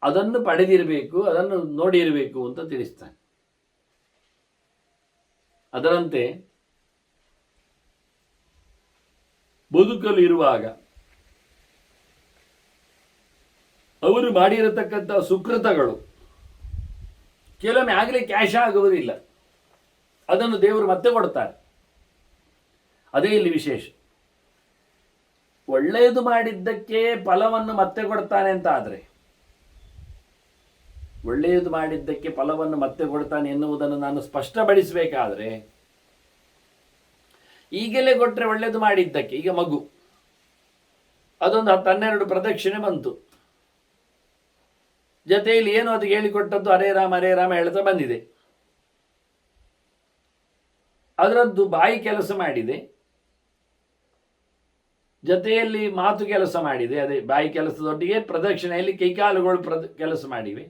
ಅದನ್ನು ಪಡೆದಿರಬೇಕು, ಅದನ್ನು ನೋಡಿರಬೇಕು ಅಂತ ತಿಳಿಸ್ತಾನೆ. ಅದರಂತೆ ಬದುಕಲು ಇರುವಾಗ ಅವರು ಮಾಡಿರತಕ್ಕಂಥ ಸುಕೃತಗಳು ಕೆಲವೊಮ್ಮೆ ಆಗಲೇ ಕ್ಯಾಶ್ ಆಗುವುದಿಲ್ಲ, ಅದನ್ನು ದೇವರು ಮತ್ತೆ ಕೊಡ್ತಾರೆ. ಅದೇ ಇಲ್ಲಿ ವಿಶೇಷ. ಒಳ್ಳೆಯದು ಮಾಡಿದ್ದಕ್ಕೆ ಫಲವನ್ನು ಮತ್ತೆ ಕೊಡ್ತಾನೆ ಅಂತ ಆದರೆ, ಒಳ್ಳೆಯದು ಮಾಡಿದ್ದಕ್ಕೆ ಫಲವನ್ನು ಮತ್ತೆ ಕೊಡ್ತಾನೆ ಎನ್ನುವುದನ್ನು ನಾನು ಸ್ಪಷ್ಟಪಡಿಸಬೇಕಾದ್ರೆ, ಈಗಲೇ ಕೊಟ್ಟರೆ ಒಳ್ಳೆಯದು ಮಾಡಿದ್ದಕ್ಕೆ, ಈಗ ಮಗು ಅದೊಂದು 10-12 ಪ್ರದಕ್ಷಿಣೆ ಬಂತು, ಜೊತೆಯಲ್ಲಿ ಏನು ಅದಕ್ಕೆ ಹೇಳಿಕೊಟ್ಟದ್ದು ಹರೇ ರಾಮ ಹೇಳ್ತಾ ಬಂದಿದೆ. ಅದರದ್ದು ಬಾಯಿ ಕೆಲಸ ಮಾಡಿದೆ, ಜೊತೆಯಲ್ಲಿ ಮಾತು ಕೆಲಸ ಮಾಡಿದೆ. ಅದೇ ಬಾಯಿ ಕೆಲಸದೊಟ್ಟಿಗೆ ಪ್ರದಕ್ಷಿಣೆಯಲ್ಲಿ ಕೈಕಾಲುಗಳು ಕೆಲಸ ಮಾಡಿವೆ.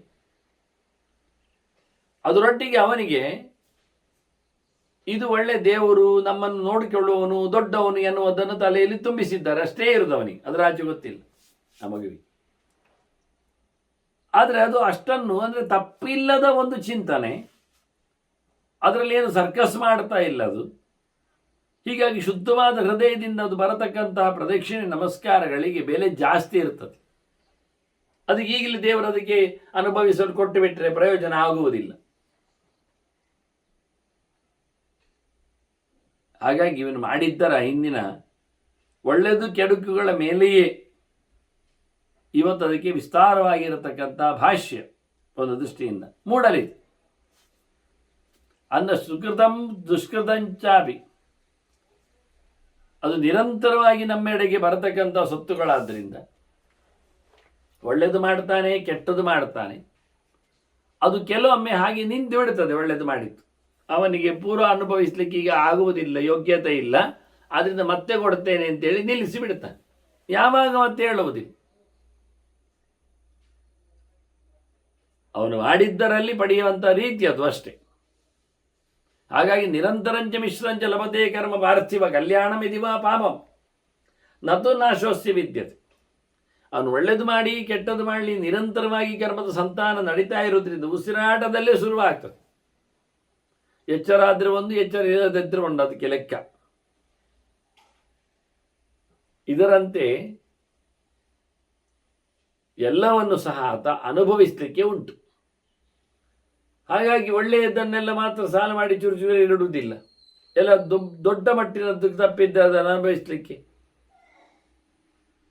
ಅದರೊಟ್ಟಿಗೆ ಅವನಿಗೆ ಇದು ಒಳ್ಳೆ ದೇವರು, ನಮ್ಮನ್ನು ನೋಡಿಕೊಳ್ಳುವವನು, ದೊಡ್ಡವನು ಎನ್ನುವುದನ್ನು ತಲೆಯಲ್ಲಿ ತುಂಬಿಸಿದ್ದಾರೆ. ಅಷ್ಟೇ ಇರುವುದು ಅವನಿಗೆ, ಅದರ ಆಚೆ ಗೊತ್ತಿಲ್ಲ ಆ ಮಗುವಿಗೆ. ಆದರೆ ಅದು ಅಷ್ಟನ್ನು ಅಂದರೆ ತಪ್ಪಿಲ್ಲದ ಒಂದು ಚಿಂತನೆ, ಅದರಲ್ಲಿ ಏನು ಸರ್ಕಸ್ ಮಾಡ್ತಾ ಇಲ್ಲ ಅದು. ಹೀಗಾಗಿ ಶುದ್ಧವಾದ ಹೃದಯದಿಂದ ಅದು ಬರತಕ್ಕಂತಹ ಪ್ರದಕ್ಷಿಣೆ ನಮಸ್ಕಾರಗಳಿಗೆ ಬೆಲೆ ಜಾಸ್ತಿ ಇರ್ತದೆ. ಅದಕ್ಕೆ ಈಗಲೇ ದೇವರು ಅದಕ್ಕೆ ಅನುಭವಿಸಲು ಕೊಟ್ಟು ಬಿಟ್ಟರೆ ಪ್ರಯೋಜನ ಆಗುವುದಿಲ್ಲ. ಹಾಗಾಗಿ ಇವನು ಮಾಡಿದ್ದರ ಹಿಂದಿನ ಒಳ್ಳೆಯದು ಕೆಡುಕುಗಳ ಮೇಲೆಯೇ ಇವತ್ತು ಅದಕ್ಕೆ ವಿಸ್ತಾರವಾಗಿರತಕ್ಕಂಥ ಭಾಷ್ಯ ಒಂದು ದೃಷ್ಟಿಯಿಂದ ಮೂಡಲಿದೆ. ಅಂದ ಸುಕೃತಂ ದುಷ್ಕೃತಂಚಾಪಿ, ಅದು ನಿರಂತರವಾಗಿ ನಮ್ಮೆಡೆಗೆ ಬರತಕ್ಕಂಥ ಸೊತ್ತುಗಳಾದ್ದರಿಂದ ಒಳ್ಳೆಯದು ಮಾಡ್ತಾನೆ, ಕೆಟ್ಟದ್ದು ಮಾಡ್ತಾನೆ. ಅದು ಕೆಲವೊಮ್ಮೆ ಹಾಗೆ ನಿಂತು ಬಿಡ್ತದೆ. ಒಳ್ಳೆಯದು ಮಾಡಿತ್ತು ಅವನಿಗೆ ಪೂರ್ವ ಅನುಭವಿಸ್ಲಿಕ್ಕೆ ಈಗ ಆಗುವುದಿಲ್ಲ, ಯೋಗ್ಯತೆ ಇಲ್ಲ, ಆದ್ದರಿಂದ ಮತ್ತೆ ಕೊಡ್ತೇನೆ ಅಂತೇಳಿ ನಿಲ್ಲಿಸಿ ಬಿಡ್ತಾನೆ. ಯಾವಾಗ ಮತ್ತೆ ಹೇಳುವುದಿಲ್ಲ. ಅವನು ಮಾಡಿದ್ದರಲ್ಲಿ ಪಡೆಯುವಂಥ ರೀತಿ ಅದು ಅಷ್ಟೇ. ಹಾಗಾಗಿ ನಿರಂತರಂಚ ಮಿಶ್ರಂಚ ಲಭತೆ ಕರ್ಮ ಪಾರ್ಥಿವ ಕಲ್ಯಾಣಮಿದಿವಾ ಪಾಪಂ ನತು ನಾಶೋಸ್ಯ ವಿದ್ಯತೆ. ಅವನು ಒಳ್ಳೆಯದು ಮಾಡಿ ಕೆಟ್ಟದ್ದು ಮಾಡಲಿ, ನಿರಂತರವಾಗಿ ಕರ್ಮದ ಸಂತಾನ ನಡೀತಾ ಇರೋದ್ರಿಂದ ಉಸಿರಾಟದಲ್ಲೇ ಶುರುವಾಗ್ತದೆ. ಎಚ್ಚರ ಆದರೆ ಒಂದು, ಎಚ್ಚರ ಇಲ್ಲದಿದ್ದರೆ ಒಂದು, ಅದಕ್ಕೆ ಲೆಕ್ಕ. ಇದರಂತೆ ಎಲ್ಲವನ್ನು ಸಹ ಆತ ಅನುಭವಿಸಲಿಕ್ಕೆ ಉಂಟು. ಹಾಗಾಗಿ ಒಳ್ಳೆಯದನ್ನೆಲ್ಲ ಮಾತ್ರ ಸಾಲ ಮಾಡಿ ಚೂರು ಚೂರು ಇಡುವುದಿಲ್ಲ. ಎಲ್ಲ ದೊಡ್ಡ ಮಟ್ಟಿನದ್ದು ತಪ್ಪಿದ್ದ ಅದನ್ನು ಅನುಭವಿಸಲಿಕ್ಕೆ.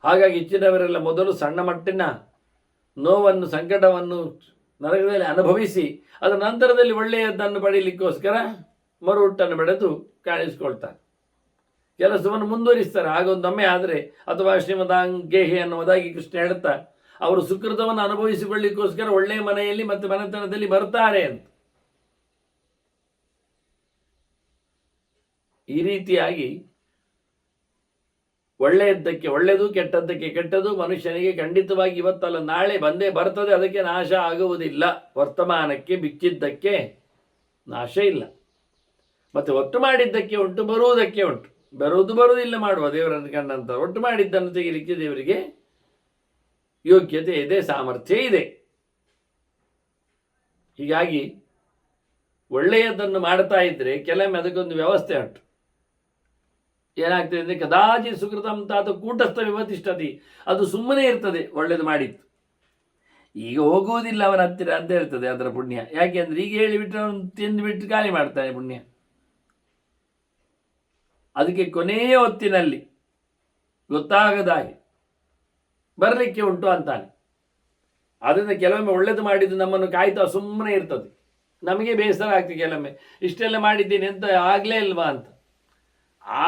ಹಾಗಾಗಿ ಹೆಚ್ಚಿನವರೆಲ್ಲ ಮೊದಲು ಸಣ್ಣ ಮಟ್ಟಿನ ನೋವನ್ನು, ಸಂಕಟವನ್ನು ನರಕದಲ್ಲಿ ಅನುಭವಿಸಿ ಅದರ ನಂತರದಲ್ಲಿ ಒಳ್ಳೆಯದನ್ನು ಪಡೀಲಿಕ್ಕೋಸ್ಕರ ಮರುಹುಟ್ಟನ್ನು ಬೆಳೆದು ಕಾಣಿಸ್ಕೊಳ್ತಾರೆ. ಕೆಲಸವನ್ನು ಮುಂದುವರಿಸ್ತಾರೆ. ಆಗೊಂದೊಮ್ಮೆ ಆದರೆ, ಅಥವಾ ಶ್ರೀಮದಾಂಗೇಹಿ ಅನ್ನುವುದಾಗಿ ಕೃಷ್ಣ ಹೇಳ್ತಾ ಅವರು ಸುಕೃತವನ್ನು ಅನುಭವಿಸಿಕೊಳ್ಳಿಕ್ಕೋಸ್ಕರ ಒಳ್ಳೆಯ ಮನೆಯಲ್ಲಿ ಮತ್ತು ಮನೆತನದಲ್ಲಿ ಬರ್ತಾರೆ ಅಂತ. ಈ ರೀತಿಯಾಗಿ ಒಳ್ಳೆಯದಕ್ಕೆ ಒಳ್ಳೆಯದು, ಕೆಟ್ಟದ್ದಕ್ಕೆ ಕೆಟ್ಟದ್ದು ಮನುಷ್ಯನಿಗೆ ಖಂಡಿತವಾಗಿ ಇವತ್ತಲ್ಲ ನಾಳೆ ಬಂದೇ ಬರ್ತದೆ. ಅದಕ್ಕೆ ನಾಶ ಆಗುವುದಿಲ್ಲ. ವರ್ತಮಾನಕ್ಕೆ ಬಿಚ್ಚಿದ್ದಕ್ಕೆ ನಾಶ ಇಲ್ಲ. ಮತ್ತು ಒಟ್ಟು ಮಾಡಿದ್ದಕ್ಕೆ ಉಂಟು, ಬರುವುದಕ್ಕೆ ಉಂಟು. ಬರುವುದಿಲ್ಲ ಮಾಡುವ ದೇವರನ್ನು ಕಂಡಂತ. ಒಟ್ಟು ಮಾಡಿದ್ದನ್ನು ತೆಗಿಲಿಕ್ಕೆ ದೇವರಿಗೆ ಯೋಗ್ಯತೆ ಇದೆ, ಸಾಮರ್ಥ್ಯ ಇದೆ. ಹೀಗಾಗಿ ಒಳ್ಳೆಯದನ್ನು ಮಾಡ್ತಾ ಇದ್ರೆ ಕೆಲವೊಮ್ಮೆ ಅದಕ್ಕೊಂದು ವ್ಯವಸ್ಥೆ ಉಂಟು. ಏನಾಗ್ತದೆ ಅಂದರೆ ಕದಾಚಿ ಸುಕೃತಂ ತಾತ ಕೂಟಸ್ಥ ವಿಮತಿಷ್ಠತಿ, ಅದು ಸುಮ್ಮನೆ ಇರ್ತದೆ ಒಳ್ಳೇದು ಮಾಡಿತ್ತು. ಈಗ ಹೋಗುವುದಿಲ್ಲ ಅವರ ಹತ್ತಿರ ಅಂತ ಹೇಳ್ತದೆ ಅದರ ಪುಣ್ಯ. ಯಾಕೆಂದ್ರೆ ಈಗ ಹೇಳಿಬಿಟ್ರೆ ಅವನು ತಿಂದುಬಿಟ್ಟು ಖಾಲಿ ಮಾಡ್ತಾನೆ ಪುಣ್ಯ. ಅದಕ್ಕೆ ಕೊನೆಯ ಹೊತ್ತಿನಲ್ಲಿ ಗೊತ್ತಾಗದಾಗಿ ಬರಲಿಕ್ಕೆ ಉಂಟು ಅಂತಾನೆ. ಆದ್ದರಿಂದ ಕೆಲವೊಮ್ಮೆ ಒಳ್ಳೇದು ಮಾಡಿದ್ದು ನಮ್ಮನ್ನು ಕಾಯ್ತಾ ಸುಮ್ಮನೆ ಇರ್ತದೆ. ನಮಗೆ ಬೇಸರ ಆಗ್ತದೆ ಕೆಲವೊಮ್ಮೆ, ಇಷ್ಟೆಲ್ಲ ಮಾಡಿದ್ದೀನಿ ಅಂತ ಆಗಲೇ ಇಲ್ವಾ ಅಂತ.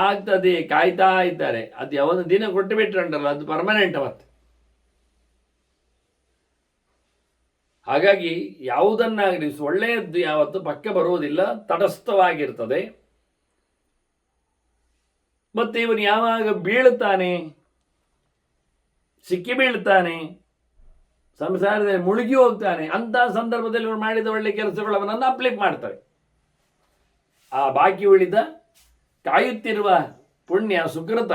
ಆಗ್ತದೆ, ಕಾಯ್ತಾ ಇದ್ದಾರೆ. ಅದು ಯಾವೊಂದು ದಿನ ಕೊಟ್ಟು ಬಿಟ್ರಂಟಲ್ಲ, ಅದು ಪರ್ಮನೆಂಟ್ ಮತ್ತೆ. ಹಾಗಾಗಿ ಯಾವುದನ್ನಾಗಲಿ ಒಳ್ಳೆಯದ್ದು ಯಾವತ್ತು ಪಕ್ಕ ಬರುವುದಿಲ್ಲ, ತಟಸ್ಥವಾಗಿರ್ತದೆ. ಮತ್ತೆ ಇವನು ಯಾವಾಗ ಬೀಳ್ತಾನೆ, ಸಿಕ್ಕಿ ಬೀಳ್ತಾನೆ, ಸಂಸಾರದಲ್ಲಿ ಮುಳುಗಿ ಹೋಗ್ತಾನೆ, ಅಂತಹ ಸಂದರ್ಭದಲ್ಲಿ ಇವನು ಮಾಡಿದ ಒಳ್ಳೆ ಕೆಲಸಗಳು ಅವನನ್ನು ಅಪ್ಲಿಕ್ ಮಾಡ್ತವೆ. ಆ ಬಾಕಿ ಉಳಿದ ಕಾಯುತ್ತಿರುವ ಪುಣ್ಯ ಸುಕೃತ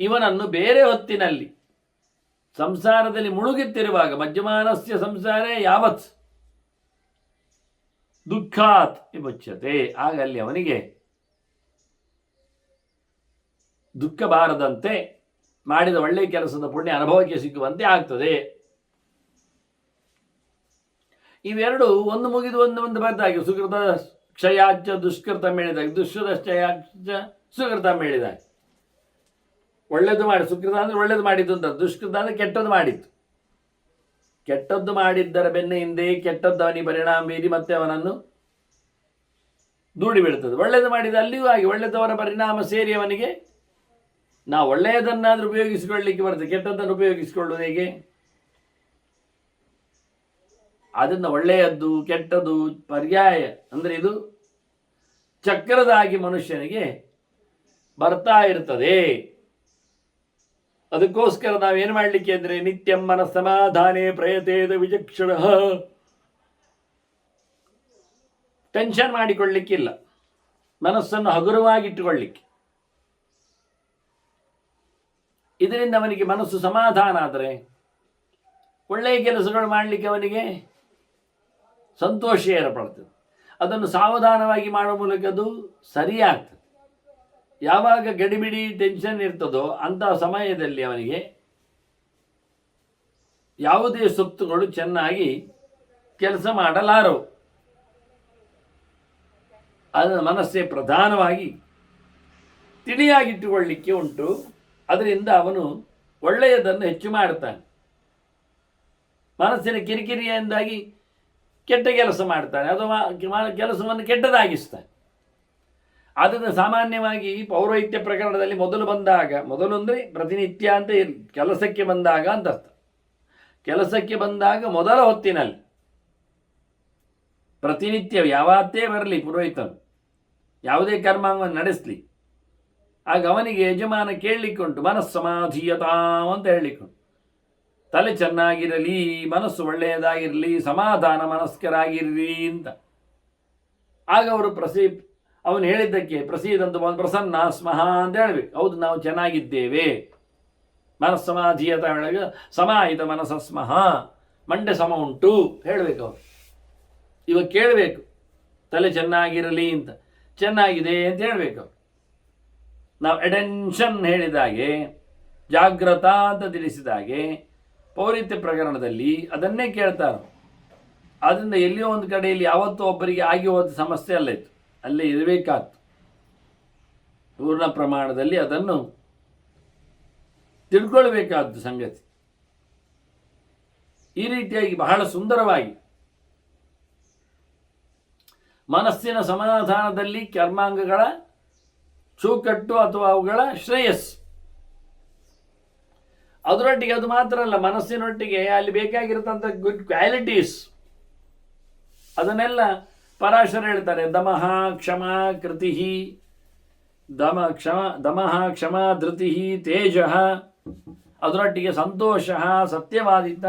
ಇವನನ್ನು ಬೇರೆ ಹೊತ್ತಿನಲ್ಲಿ ಸಂಸಾರದಲ್ಲಿ ಮುಳುಗುತ್ತಿರುವಾಗ, ಮಧ್ಯಮಾನಸ್ಯ ಸಂಸಾರೇ ಯಾವತ್ ದುಃಖಾತ್ ವಿಮುಚ್ಯತೆ, ಆಗ ಅಲ್ಲಿ ಅವನಿಗೆ ದುಃಖ ಬಾರದಂತೆ ಮಾಡಿದ ಒಳ್ಳೆಯ ಕೆಲಸದ ಪುಣ್ಯ ಅನುಭವಕ್ಕೆ ಸಿಕ್ಕುವಂತೆ ಆಗ್ತದೆ. ಇವೆರಡು ಒಂದು ಮುಗಿದು ಒಂದು ಬದ್ದಾಗಿ, ಸುಕೃತ ಕ್ಷಯಾಚ ದುಷ್ಕೃತ ಮೇಳಿದಾಗ, ದುಷ್ಕೃತ ಕ್ಷಯಾಚ ಸುಕೃತ ಮೇಳಿದಾಗ. ಒಳ್ಳೇದು ಮಾಡಿ, ಸುಕೃತ ಅಂದರೆ ಒಳ್ಳೇದು ಮಾಡಿದ್ದು ಅಂತ, ದುಷ್ಕೃತ ಅಂದರೆ ಕೆಟ್ಟದ್ದು ಮಾಡಿತ್ತು. ಕೆಟ್ಟದ್ದು ಮಾಡಿದ್ದರ ಬೆನ್ನ ಹಿಂದೆ ಕೆಟ್ಟದ್ದು ಅವನಿಗೆ ಪರಿಣಾಮ ಬೀರಿ ಮತ್ತೆ ಅವನನ್ನು ದೂಡಿ ಬಿಡ್ತದೆ. ಒಳ್ಳೇದು ಮಾಡಿದ ಅಲ್ಲಿಯೂ ಹಾಗೆ ಒಳ್ಳೆದವರ ಪರಿಣಾಮ ಸೇರಿ ಅವನಿಗೆ ನಾವು ಒಳ್ಳೆಯದನ್ನಾದರೂ ಉಪಯೋಗಿಸಿಕೊಳ್ಳಲಿಕ್ಕೆ ಬರ್ತದೆ, ಕೆಟ್ಟದ್ದನ್ನು ಉಪಯೋಗಿಸಿಕೊಳ್ಳುವುದು ಹೇಗೆ? ಅದನ್ನು ಒಳ್ಳೆಯದ್ದು ಕೆಟ್ಟದ್ದು ಪರ್ಯಾಯ ಅಂದರೆ ಇದು ಚಕ್ರದಾಗಿ ಮನುಷ್ಯನಿಗೆ ಬರ್ತಾ ಇರ್ತದೆ. ಅದಕ್ಕೋಸ್ಕರ ನಾವೇನು ಮಾಡಲಿಕ್ಕೆ ಅಂದರೆ ನಿತ್ಯಂ ಮನಸ್ಸಮಾಧಾನೇ ಪ್ರಯತೇದ ವಿಚಕ್ಷಣ, ಟೆನ್ಷನ್ ಮಾಡಿಕೊಳ್ಳಿಕ್ಕಿಲ್ಲ, ಮನಸ್ಸನ್ನು ಹಗುರವಾಗಿಟ್ಟುಕೊಳ್ಳಿಕ್ಕೆ. ಇದರಿಂದ ಅವನಿಗೆ ಮನಸ್ಸು ಸಮಾಧಾನ ಆದರೆ ಒಳ್ಳೆಯ ಕೆಲಸಗಳು ಮಾಡಲಿಕ್ಕೆ ಅವನಿಗೆ ಸಂತೋಷ ಏರ್ಪಡ್ತದೆ. ಅದನ್ನು ಸಾವಧಾನವಾಗಿ ಮಾಡುವ ಮೂಲಕ ಅದು ಸರಿಯಾಗ್ತದೆ. ಯಾವಾಗ ಗಡಿಬಿಡಿ ಟೆನ್ಷನ್ ಇರ್ತದೋ ಅಂತಹ ಸಮಯದಲ್ಲಿ ಅವನಿಗೆ ಯಾವುದೇ ಸೊತ್ತುಗಳು ಚೆನ್ನಾಗಿ ಕೆಲಸ ಮಾಡಲಾರವು. ಅದರ ಮನಸ್ಸೇ ಪ್ರಧಾನವಾಗಿ ತಿಳಿಯಾಗಿಟ್ಟುಕೊಳ್ಳಿಕ್ಕೆ ಉಂಟು. ಅದರಿಂದ ಅವನು ಒಳ್ಳೆಯದನ್ನು ಹೆಚ್ಚು ಮಾಡ್ತಾನೆ. ಮನಸ್ಸಿನ ಕಿರಿಕಿರಿಯಿಂದಾಗಿ ಕೆಟ್ಟ ಕೆಲಸ ಮಾಡ್ತಾನೆ ಅಥವಾ ಕೆಲಸವನ್ನು ಕೆಟ್ಟದಾಗಿಸ್ತಾನೆ. ಆದ್ದರಿಂದ ಸಾಮಾನ್ಯವಾಗಿ ಪೌರೋಹಿತ್ಯ ಪ್ರಕರಣದಲ್ಲಿ ಮೊದಲು ಅಂದರೆ ಪ್ರತಿನಿತ್ಯ ಅಂತ ಕೆಲಸಕ್ಕೆ ಬಂದಾಗ ಅಂತ ಅರ್ಥ. ಕೆಲಸಕ್ಕೆ ಬಂದಾಗ ಮೊದಲ ಹೊತ್ತಿನಲ್ಲಿ ಪ್ರತಿನಿತ್ಯ ಯಾವತ್ತೇ ಬರಲಿ ಪುರೋಹಿತನು ಯಾವುದೇ ಕರ್ಮಾಂಗವನ್ನು ನಡೆಸಲಿ, ಆಗ ಅವನಿಗೆ ಯಜಮಾನ ಕೇಳಲಿಕ್ಕುಂಟು ಮನಸ್ಸಮಾಧೀಯತಾ ಅಂತ ಹೇಳಲಿಕ್ಕುಂಟು. ತಲೆ ಚೆನ್ನಾಗಿರಲಿ, ಮನಸ್ಸು ಒಳ್ಳೆಯದಾಗಿರಲಿ, ಸಮಾಧಾನ ಮನಸ್ಕರಾಗಿರಲಿ ಅಂತ. ಆಗ ಅವರು ಅವನು ಹೇಳಿದ್ದಕ್ಕೆ ಪ್ರಸೀದಂತ ಪ್ರಸನ್ನ ಸ್ಮಃ ಅಂತ ಹೇಳಬೇಕು. ಹೌದು, ನಾವು ಚೆನ್ನಾಗಿದ್ದೇವೆ. ಮನಸ್ಸಮಾಧೀಯತ ಒಳಗೆ ಸಮಾಹಿತ ಮನಸ್ಸ ಸ್ಮಃ, ಮಂಡೆ ಸಮ ಉಂಟು ಹೇಳಬೇಕು. ಅವರು ಇವಾಗ ಕೇಳಬೇಕು, ತಲೆ ಚೆನ್ನಾಗಿರಲಿ ಅಂತ, ಚೆನ್ನಾಗಿದೆ ಅಂತ ಹೇಳಬೇಕು. ನಾವು ಅಟೆನ್ಷನ್ ಹೇಳಿದಾಗೆ, ಜಾಗ್ರತ ಅಂತ ತಿಳಿಸಿದಾಗೆ ಪೌರಿತ್ಯ ಪ್ರಕರಣದಲ್ಲಿ ಅದನ್ನೇ ಕೇಳ್ತಾರೆ. ಆದ್ದರಿಂದ ಎಲ್ಲಿಯೋ ಒಂದು ಕಡೆಯಲ್ಲಿ ಯಾವತ್ತೂ ಒಬ್ಬರಿಗೆ ಆಗಿ ಹೋದ ಸಮಸ್ಯೆ ಅಲ್ಲ ಇತ್ತು, ಅಲ್ಲೇ ಇರಬೇಕಾತ್ತು. ಪೂರ್ಣ ಪ್ರಮಾಣದಲ್ಲಿ ಅದನ್ನು ತಿಳ್ಕೊಳ್ಬೇಕಾದ್ದು ಸಂಗತಿ. ಈ ರೀತಿಯಾಗಿ ಬಹಳ ಸುಂದರವಾಗಿ ಮನಸ್ಸಿನ ಸಮಾಧಾನದಲ್ಲಿ ಕರ್ಮಾಂಗಗಳ ಚೌಕಟ್ಟು ಅಥವಾ ಅವುಗಳ ಶ್ರೇಯಸ್ಸು, ಅದರೊಟ್ಟಿಗೆ ಅದು ಮಾತ್ರ ಅಲ್ಲ, ಮನಸ್ಸಿನೊಟ್ಟಿಗೆ ಅಲ್ಲಿ ಬೇಕಾಗಿರತಕ್ಕಂಥ ಗುಡ್ ಕ್ವಾಲಿಟೀಸ್ ಅದನ್ನೆಲ್ಲ ಪರಾಶರ ಹೇಳ್ತಾರೆ. ದಮಃ ಕ್ಷಮ ಕೃತಿ, ದಮಃ ಕ್ಷಮ ಧೃತಿ ತೇಜ, ಅದರೊಟ್ಟಿಗೆ ಸಂತೋಷ, ಸತ್ಯವಾದಿತ,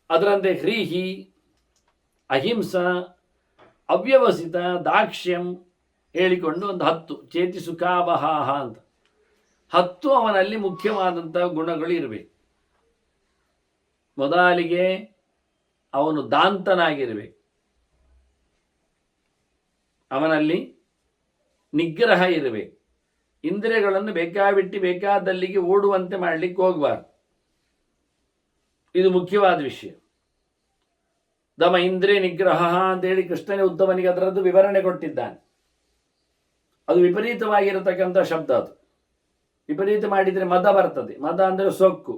ಅದರಂತೆ ಹ್ರೀಹಿ, ಅಹಿಂಸ, ಅವ್ಯವಸಿತ, ದಾಕ್ಷ್ಯಂ ಹೇಳಿಕೊಂಡು ಒಂದು 10 ಚೇತಿಸುಖಾವಹಾಹ ಅಂತ 10 ಅವನಲ್ಲಿ ಮುಖ್ಯವಾದಂಥ ಗುಣಗಳು ಇರಬೇಕು. ಮೊದಲಿಗೆ ಅವನು ದಾಂತನಾಗಿರಬೇಕು. ಅವನಲ್ಲಿ ನಿಗ್ರಹ ಇರಬೇಕು. ಇಂದ್ರಿಯಗಳನ್ನು ಬೇಕಾದಲ್ಲಿಗೆ ಓಡುವಂತೆ ಮಾಡಲಿಕ್ಕೆ ಹೋಗಬಾರ್ದು. ಇದು ಮುಖ್ಯವಾದ ವಿಷಯ. ದಮ ಇಂದ್ರಿಯ ನಿಗ್ರಹ ಅಂತೇಳಿ ಕೃಷ್ಣನೇ ಉದ್ದವನಿಗೆ ಅದರದ್ದು ವಿವರಣೆ ಕೊಟ್ಟಿದ್ದಾನೆ. ಅದು ವಿಪರೀತವಾಗಿರತಕ್ಕಂಥ ಶಬ್ದ. ಅದು ವಿಪರೀತ ಮಾಡಿದರೆ ಮದ ಬರ್ತದೆ. ಮದ ಅಂದರೆ ಸೊಕ್ಕು,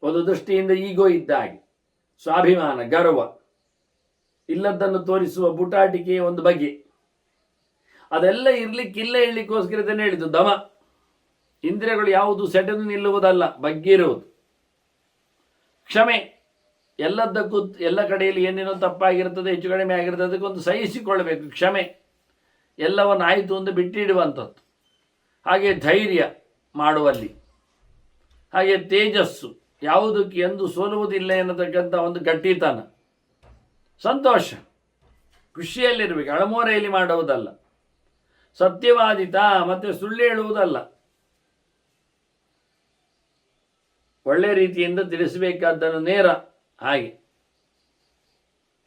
ಒಂದು ದೃಷ್ಟಿಯಿಂದ ಈಗೋ ಇದ್ದಾಗೆ, ಸ್ವಾಭಿಮಾನ, ಗರ್ವ, ಇಲ್ಲದನ್ನು ತೋರಿಸುವ ಬುಟಾಟಿಕೆಯ ಒಂದು ಬಗೆ. ಅದೆಲ್ಲ ಇರಲಿಕ್ಕಿಲ್ಲ ಹೇಳಲಿಕ್ಕೋಸ್ಕರದನ್ನೇ ಹೇಳಿದ್ದು ದಮ. ಇಂದ್ರಿಯಗಳು ಯಾವುದು ಸೆಟೆದು ನಿಲ್ಲುವುದಲ್ಲ, ಬಗ್ಗಿರುವುದು. ಕ್ಷಮೆ, ಎಲ್ಲದಕ್ಕೂ ಎಲ್ಲ ಕಡೆಯಲ್ಲಿ ಏನೇನೋ ತಪ್ಪಾಗಿರ್ತದೆ, ಹೆಚ್ಚು ಕಡಿಮೆ ಆಗಿರ್ತದೆ, ಅದಕ್ಕೊಂದು ಸಹಿಸಿಕೊಳ್ಳಬೇಕು. ಕ್ಷಮೆ, ಎಲ್ಲವನ್ನು ಆಯಿತು ಎಂದು ಬಿಟ್ಟಿಡುವಂಥದ್ದು. ಹಾಗೆ ಧೈರ್ಯ ಮಾಡುವಲ್ಲಿ, ಹಾಗೆ ತೇಜಸ್ಸು, ಯಾವುದಕ್ಕೆ ಎಂದು ಸೋಲುವುದಿಲ್ಲ ಎನ್ನತಕ್ಕಂಥ ಒಂದು ಗಟ್ಟಿತನ, ಸಂತೋಷ, ಖುಷಿಯಲ್ಲಿರಬೇಕು, ಅಳಮೋರೆಯಲ್ಲಿ ಮಾಡುವುದಲ್ಲ, ಸತ್ಯವಾದಿತ, ಮತ್ತೆ ಸುಳ್ಳು ಹೇಳುವುದಲ್ಲ, ಒಳ್ಳೆ ರೀತಿಯಿಂದ ತಿಳಿಸಬೇಕಾದ್ದನ್ನು ನೇರ ಹಾಗೆ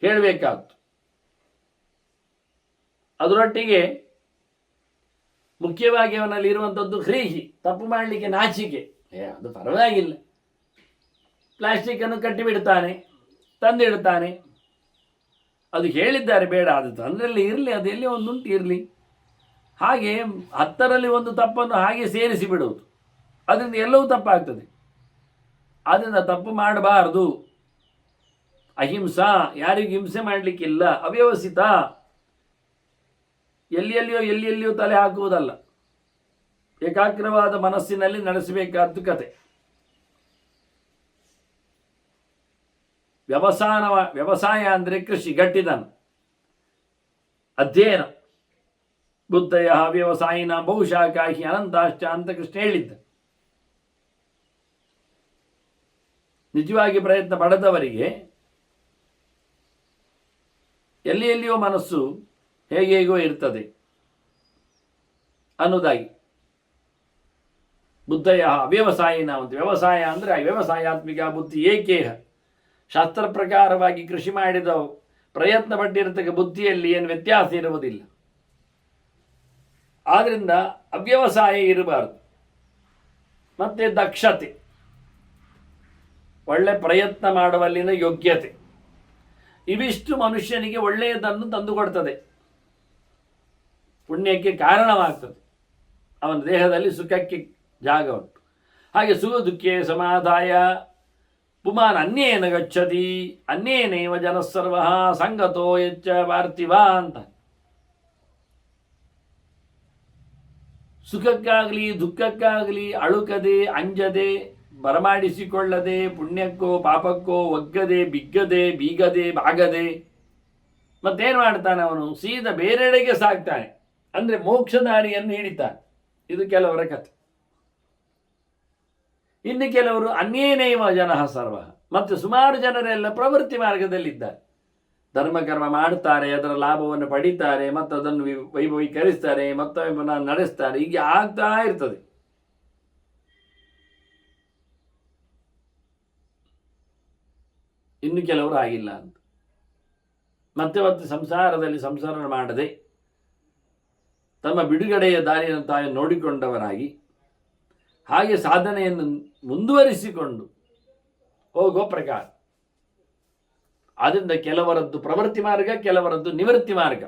ಹೇಳಬೇಕಾಗ್ತು. ಅದರೊಟ್ಟಿಗೆ ಮುಖ್ಯವಾಗಿ ಅವನಲ್ಲಿ ಇರುವಂಥದ್ದು ಹ್ರೀಹಿ, ತಪ್ಪು ಮಾಡಲಿಕ್ಕೆ ನಾಚಿಕೆ. ಅದು ಪರವಾಗಿಲ್ಲ, ಪ್ಲಾಸ್ಟಿಕ್ಕನ್ನು ಕಟ್ಟಿಬಿಡ್ತಾನೆ, ತಂದಿಡ್ತಾನೆ. ಅದು ಹೇಳಿದ್ದಾರೆ ಬೇಡ, ಅದು ತಂದ್ರಲ್ಲಿ ಇರಲಿ, ಅದು ಎಲ್ಲಿ ಒಂದುಂಟು ಇರಲಿ. ಹಾಗೆ 10ರಲ್ಲಿ ಒಂದು ತಪ್ಪನ್ನು ಹಾಗೆ ಸೇರಿಸಿ ಬಿಡುವುದು, ಅದರಿಂದ ಎಲ್ಲವೂ ತಪ್ಪಾಗ್ತದೆ. ಆದ್ದರಿಂದ ತಪ್ಪು ಮಾಡಬಾರದು. ಅಹಿಂಸಾ, ಯಾರಿಗೂ ಹಿಂಸೆ ಮಾಡಲಿಕ್ಕಿಲ್ಲ. ಅವ್ಯವಸಿತ, ಎಲ್ಲಿಯಲ್ಲಿಯೋ ತಲೆ ಹಾಕುವುದಲ್ಲ, ಏಕಾಗ್ರವಾದ ಮನಸ್ಸಿನಲ್ಲಿ ನಡೆಸಬೇಕಾದ್ದು ಕತೆ. ವ್ಯವಸಾಯ ಅಂದರೆ ಕೃಷಿ, ಗಟ್ಟಿದನ, ಅಧ್ಯಯನ. ಬುದ್ಧಯ ವ್ಯವಸಾಯಿನ ಬಹುಶಾಖಾಹಿ ಅನಂತಾಶ್ಚ ಅಂತ ಕೃಷ್ಣ ಹೇಳಿದ್ದ. ನಿಜವಾಗಿ ಪ್ರಯತ್ನ ಪಡೆದವರಿಗೆ ಎಲ್ಲಿಯೋ ಮನಸ್ಸು ಹೇಗೋ ಇರ್ತದೆ ಅನ್ನೋದಾಗಿ. ಬುದ್ಧಯ ಅವ್ಯವಸಾಯಿನ ಅಂತ. ವ್ಯವಸಾಯ ಅಂದರೆ ವ್ಯವಸಾಯಾತ್ಮಿಕ ಬುದ್ಧಿ ಏಕೇಹ. ಶಾಸ್ತ್ರ ಪ್ರಕಾರವಾಗಿ ಕೃಷಿ ಮಾಡಿದ ಪ್ರಯತ್ನ ಪಟ್ಟಿರತಕ್ಕ ಬುದ್ಧಿಯಲ್ಲಿ ಏನು ವ್ಯತ್ಯಾಸ ಇರುವುದಿಲ್ಲ. ಆದ್ದರಿಂದ ಅವ್ಯವಸಾಯ ಇರಬಾರದು. ಮತ್ತು ದಕ್ಷತೆ, ಒಳ್ಳೆ ಪ್ರಯತ್ನ ಮಾಡುವಲ್ಲಿನ ಯೋಗ್ಯತೆ, ಇವಿಷ್ಟು ಮನುಷ್ಯನಿಗೆ ಒಳ್ಳೆಯದನ್ನು ತಂದುಕೊಡ್ತದೆ, ಪುಣ್ಯಕ್ಕೆ ಕಾರಣವಾಗ್ತದೆ, ಅವನ ದೇಹದಲ್ಲಿ ಸುಖಕ್ಕೆ ಜಾಗ ಉಂಟು. ಹಾಗೆ ಸುಖ ದುಃಖೇ ಸಮಾಧಾಯ ಪುಮಾನ್ ಅನ್ಯೇನ ಗಚ್ಚತಿ ಅನ್ಯೇನೇವ ಜನಸರ್ವ ಸಂಗತೋ ಯಚ್ಚ ಪಾರ್ಥಿವ ಅಂತ. ಸುಖಕ್ಕಾಗಲಿ ದುಃಖಕ್ಕಾಗಲಿ ಅಳುಕದೆ, ಅಂಜದೆ, ಬರಮಾಡಿಸಿಕೊಳ್ಳದೆ, ಪುಣ್ಯಕ್ಕೋ ಪಾಪಕ್ಕೋ ಒಗ್ಗದೆ, ಬಿಗ್ಗದೆ, ಬೀಗದೆ, ಬಾಗದೆ, ಮತ್ತೇನು ಮಾಡ್ತಾನೆ ಅವನು? ಸೀದಾ ಬೇರೆಡೆಗೆ ಸಾಗ್ತಾನೆ, ಅಂದರೆ ಮೋಕ್ಷದಾರಿಯನ್ನು ಹಿಡಿತಾನೆ. ಇದು ಕೆಲವರ ಕಥೆ. ಇನ್ನು ಕೆಲವರು ಅನ್ಯೇನೇವ ಜನಃ ಸರ್ವ, ಮತ್ತು ಸುಮಾರು ಜನರೆಲ್ಲ ಪ್ರವೃತ್ತಿ ಮಾರ್ಗದಲ್ಲಿದ್ದಾರೆ. ಧರ್ಮಕರ್ಮ ಮಾಡ್ತಾರೆ, ಅದರ ಲಾಭವನ್ನು ಪಡಿತಾರೆ, ಮತ್ತು ಅದನ್ನು ವೈಭವೀಕರಿಸ್ತಾರೆ, ಮತ್ತೊಬ್ಬನ ನಡೆಸ್ತಾರೆ, ಹೀಗೆ ಆಗ್ತಾ ಇರ್ತದೆ. ಇನ್ನು ಕೆಲವರು ಆಗಿಲ್ಲ ಅಂತ. ಮತ್ತೆ ಸಂಸಾರದಲ್ಲಿ ಸಂಸಾರ ಮಾಡದೆ ತಮ್ಮ ಬಿಡುಗಡೆಯ ದಾರಿಯನ್ನು ತಾವು ನೋಡಿಕೊಂಡವರಾಗಿ ಹಾಗೆ ಸಾಧನೆಯನ್ನು ಮುಂದುವರಿಸಿಕೊಂಡು ಹೋಗೋ ಪ್ರಕಾರ. ಆದ್ದರಿಂದ ಕೆಲವರದ್ದು ಪ್ರವೃತ್ತಿ ಮಾರ್ಗ, ಕೆಲವರದ್ದು ನಿವೃತ್ತಿ ಮಾರ್ಗ.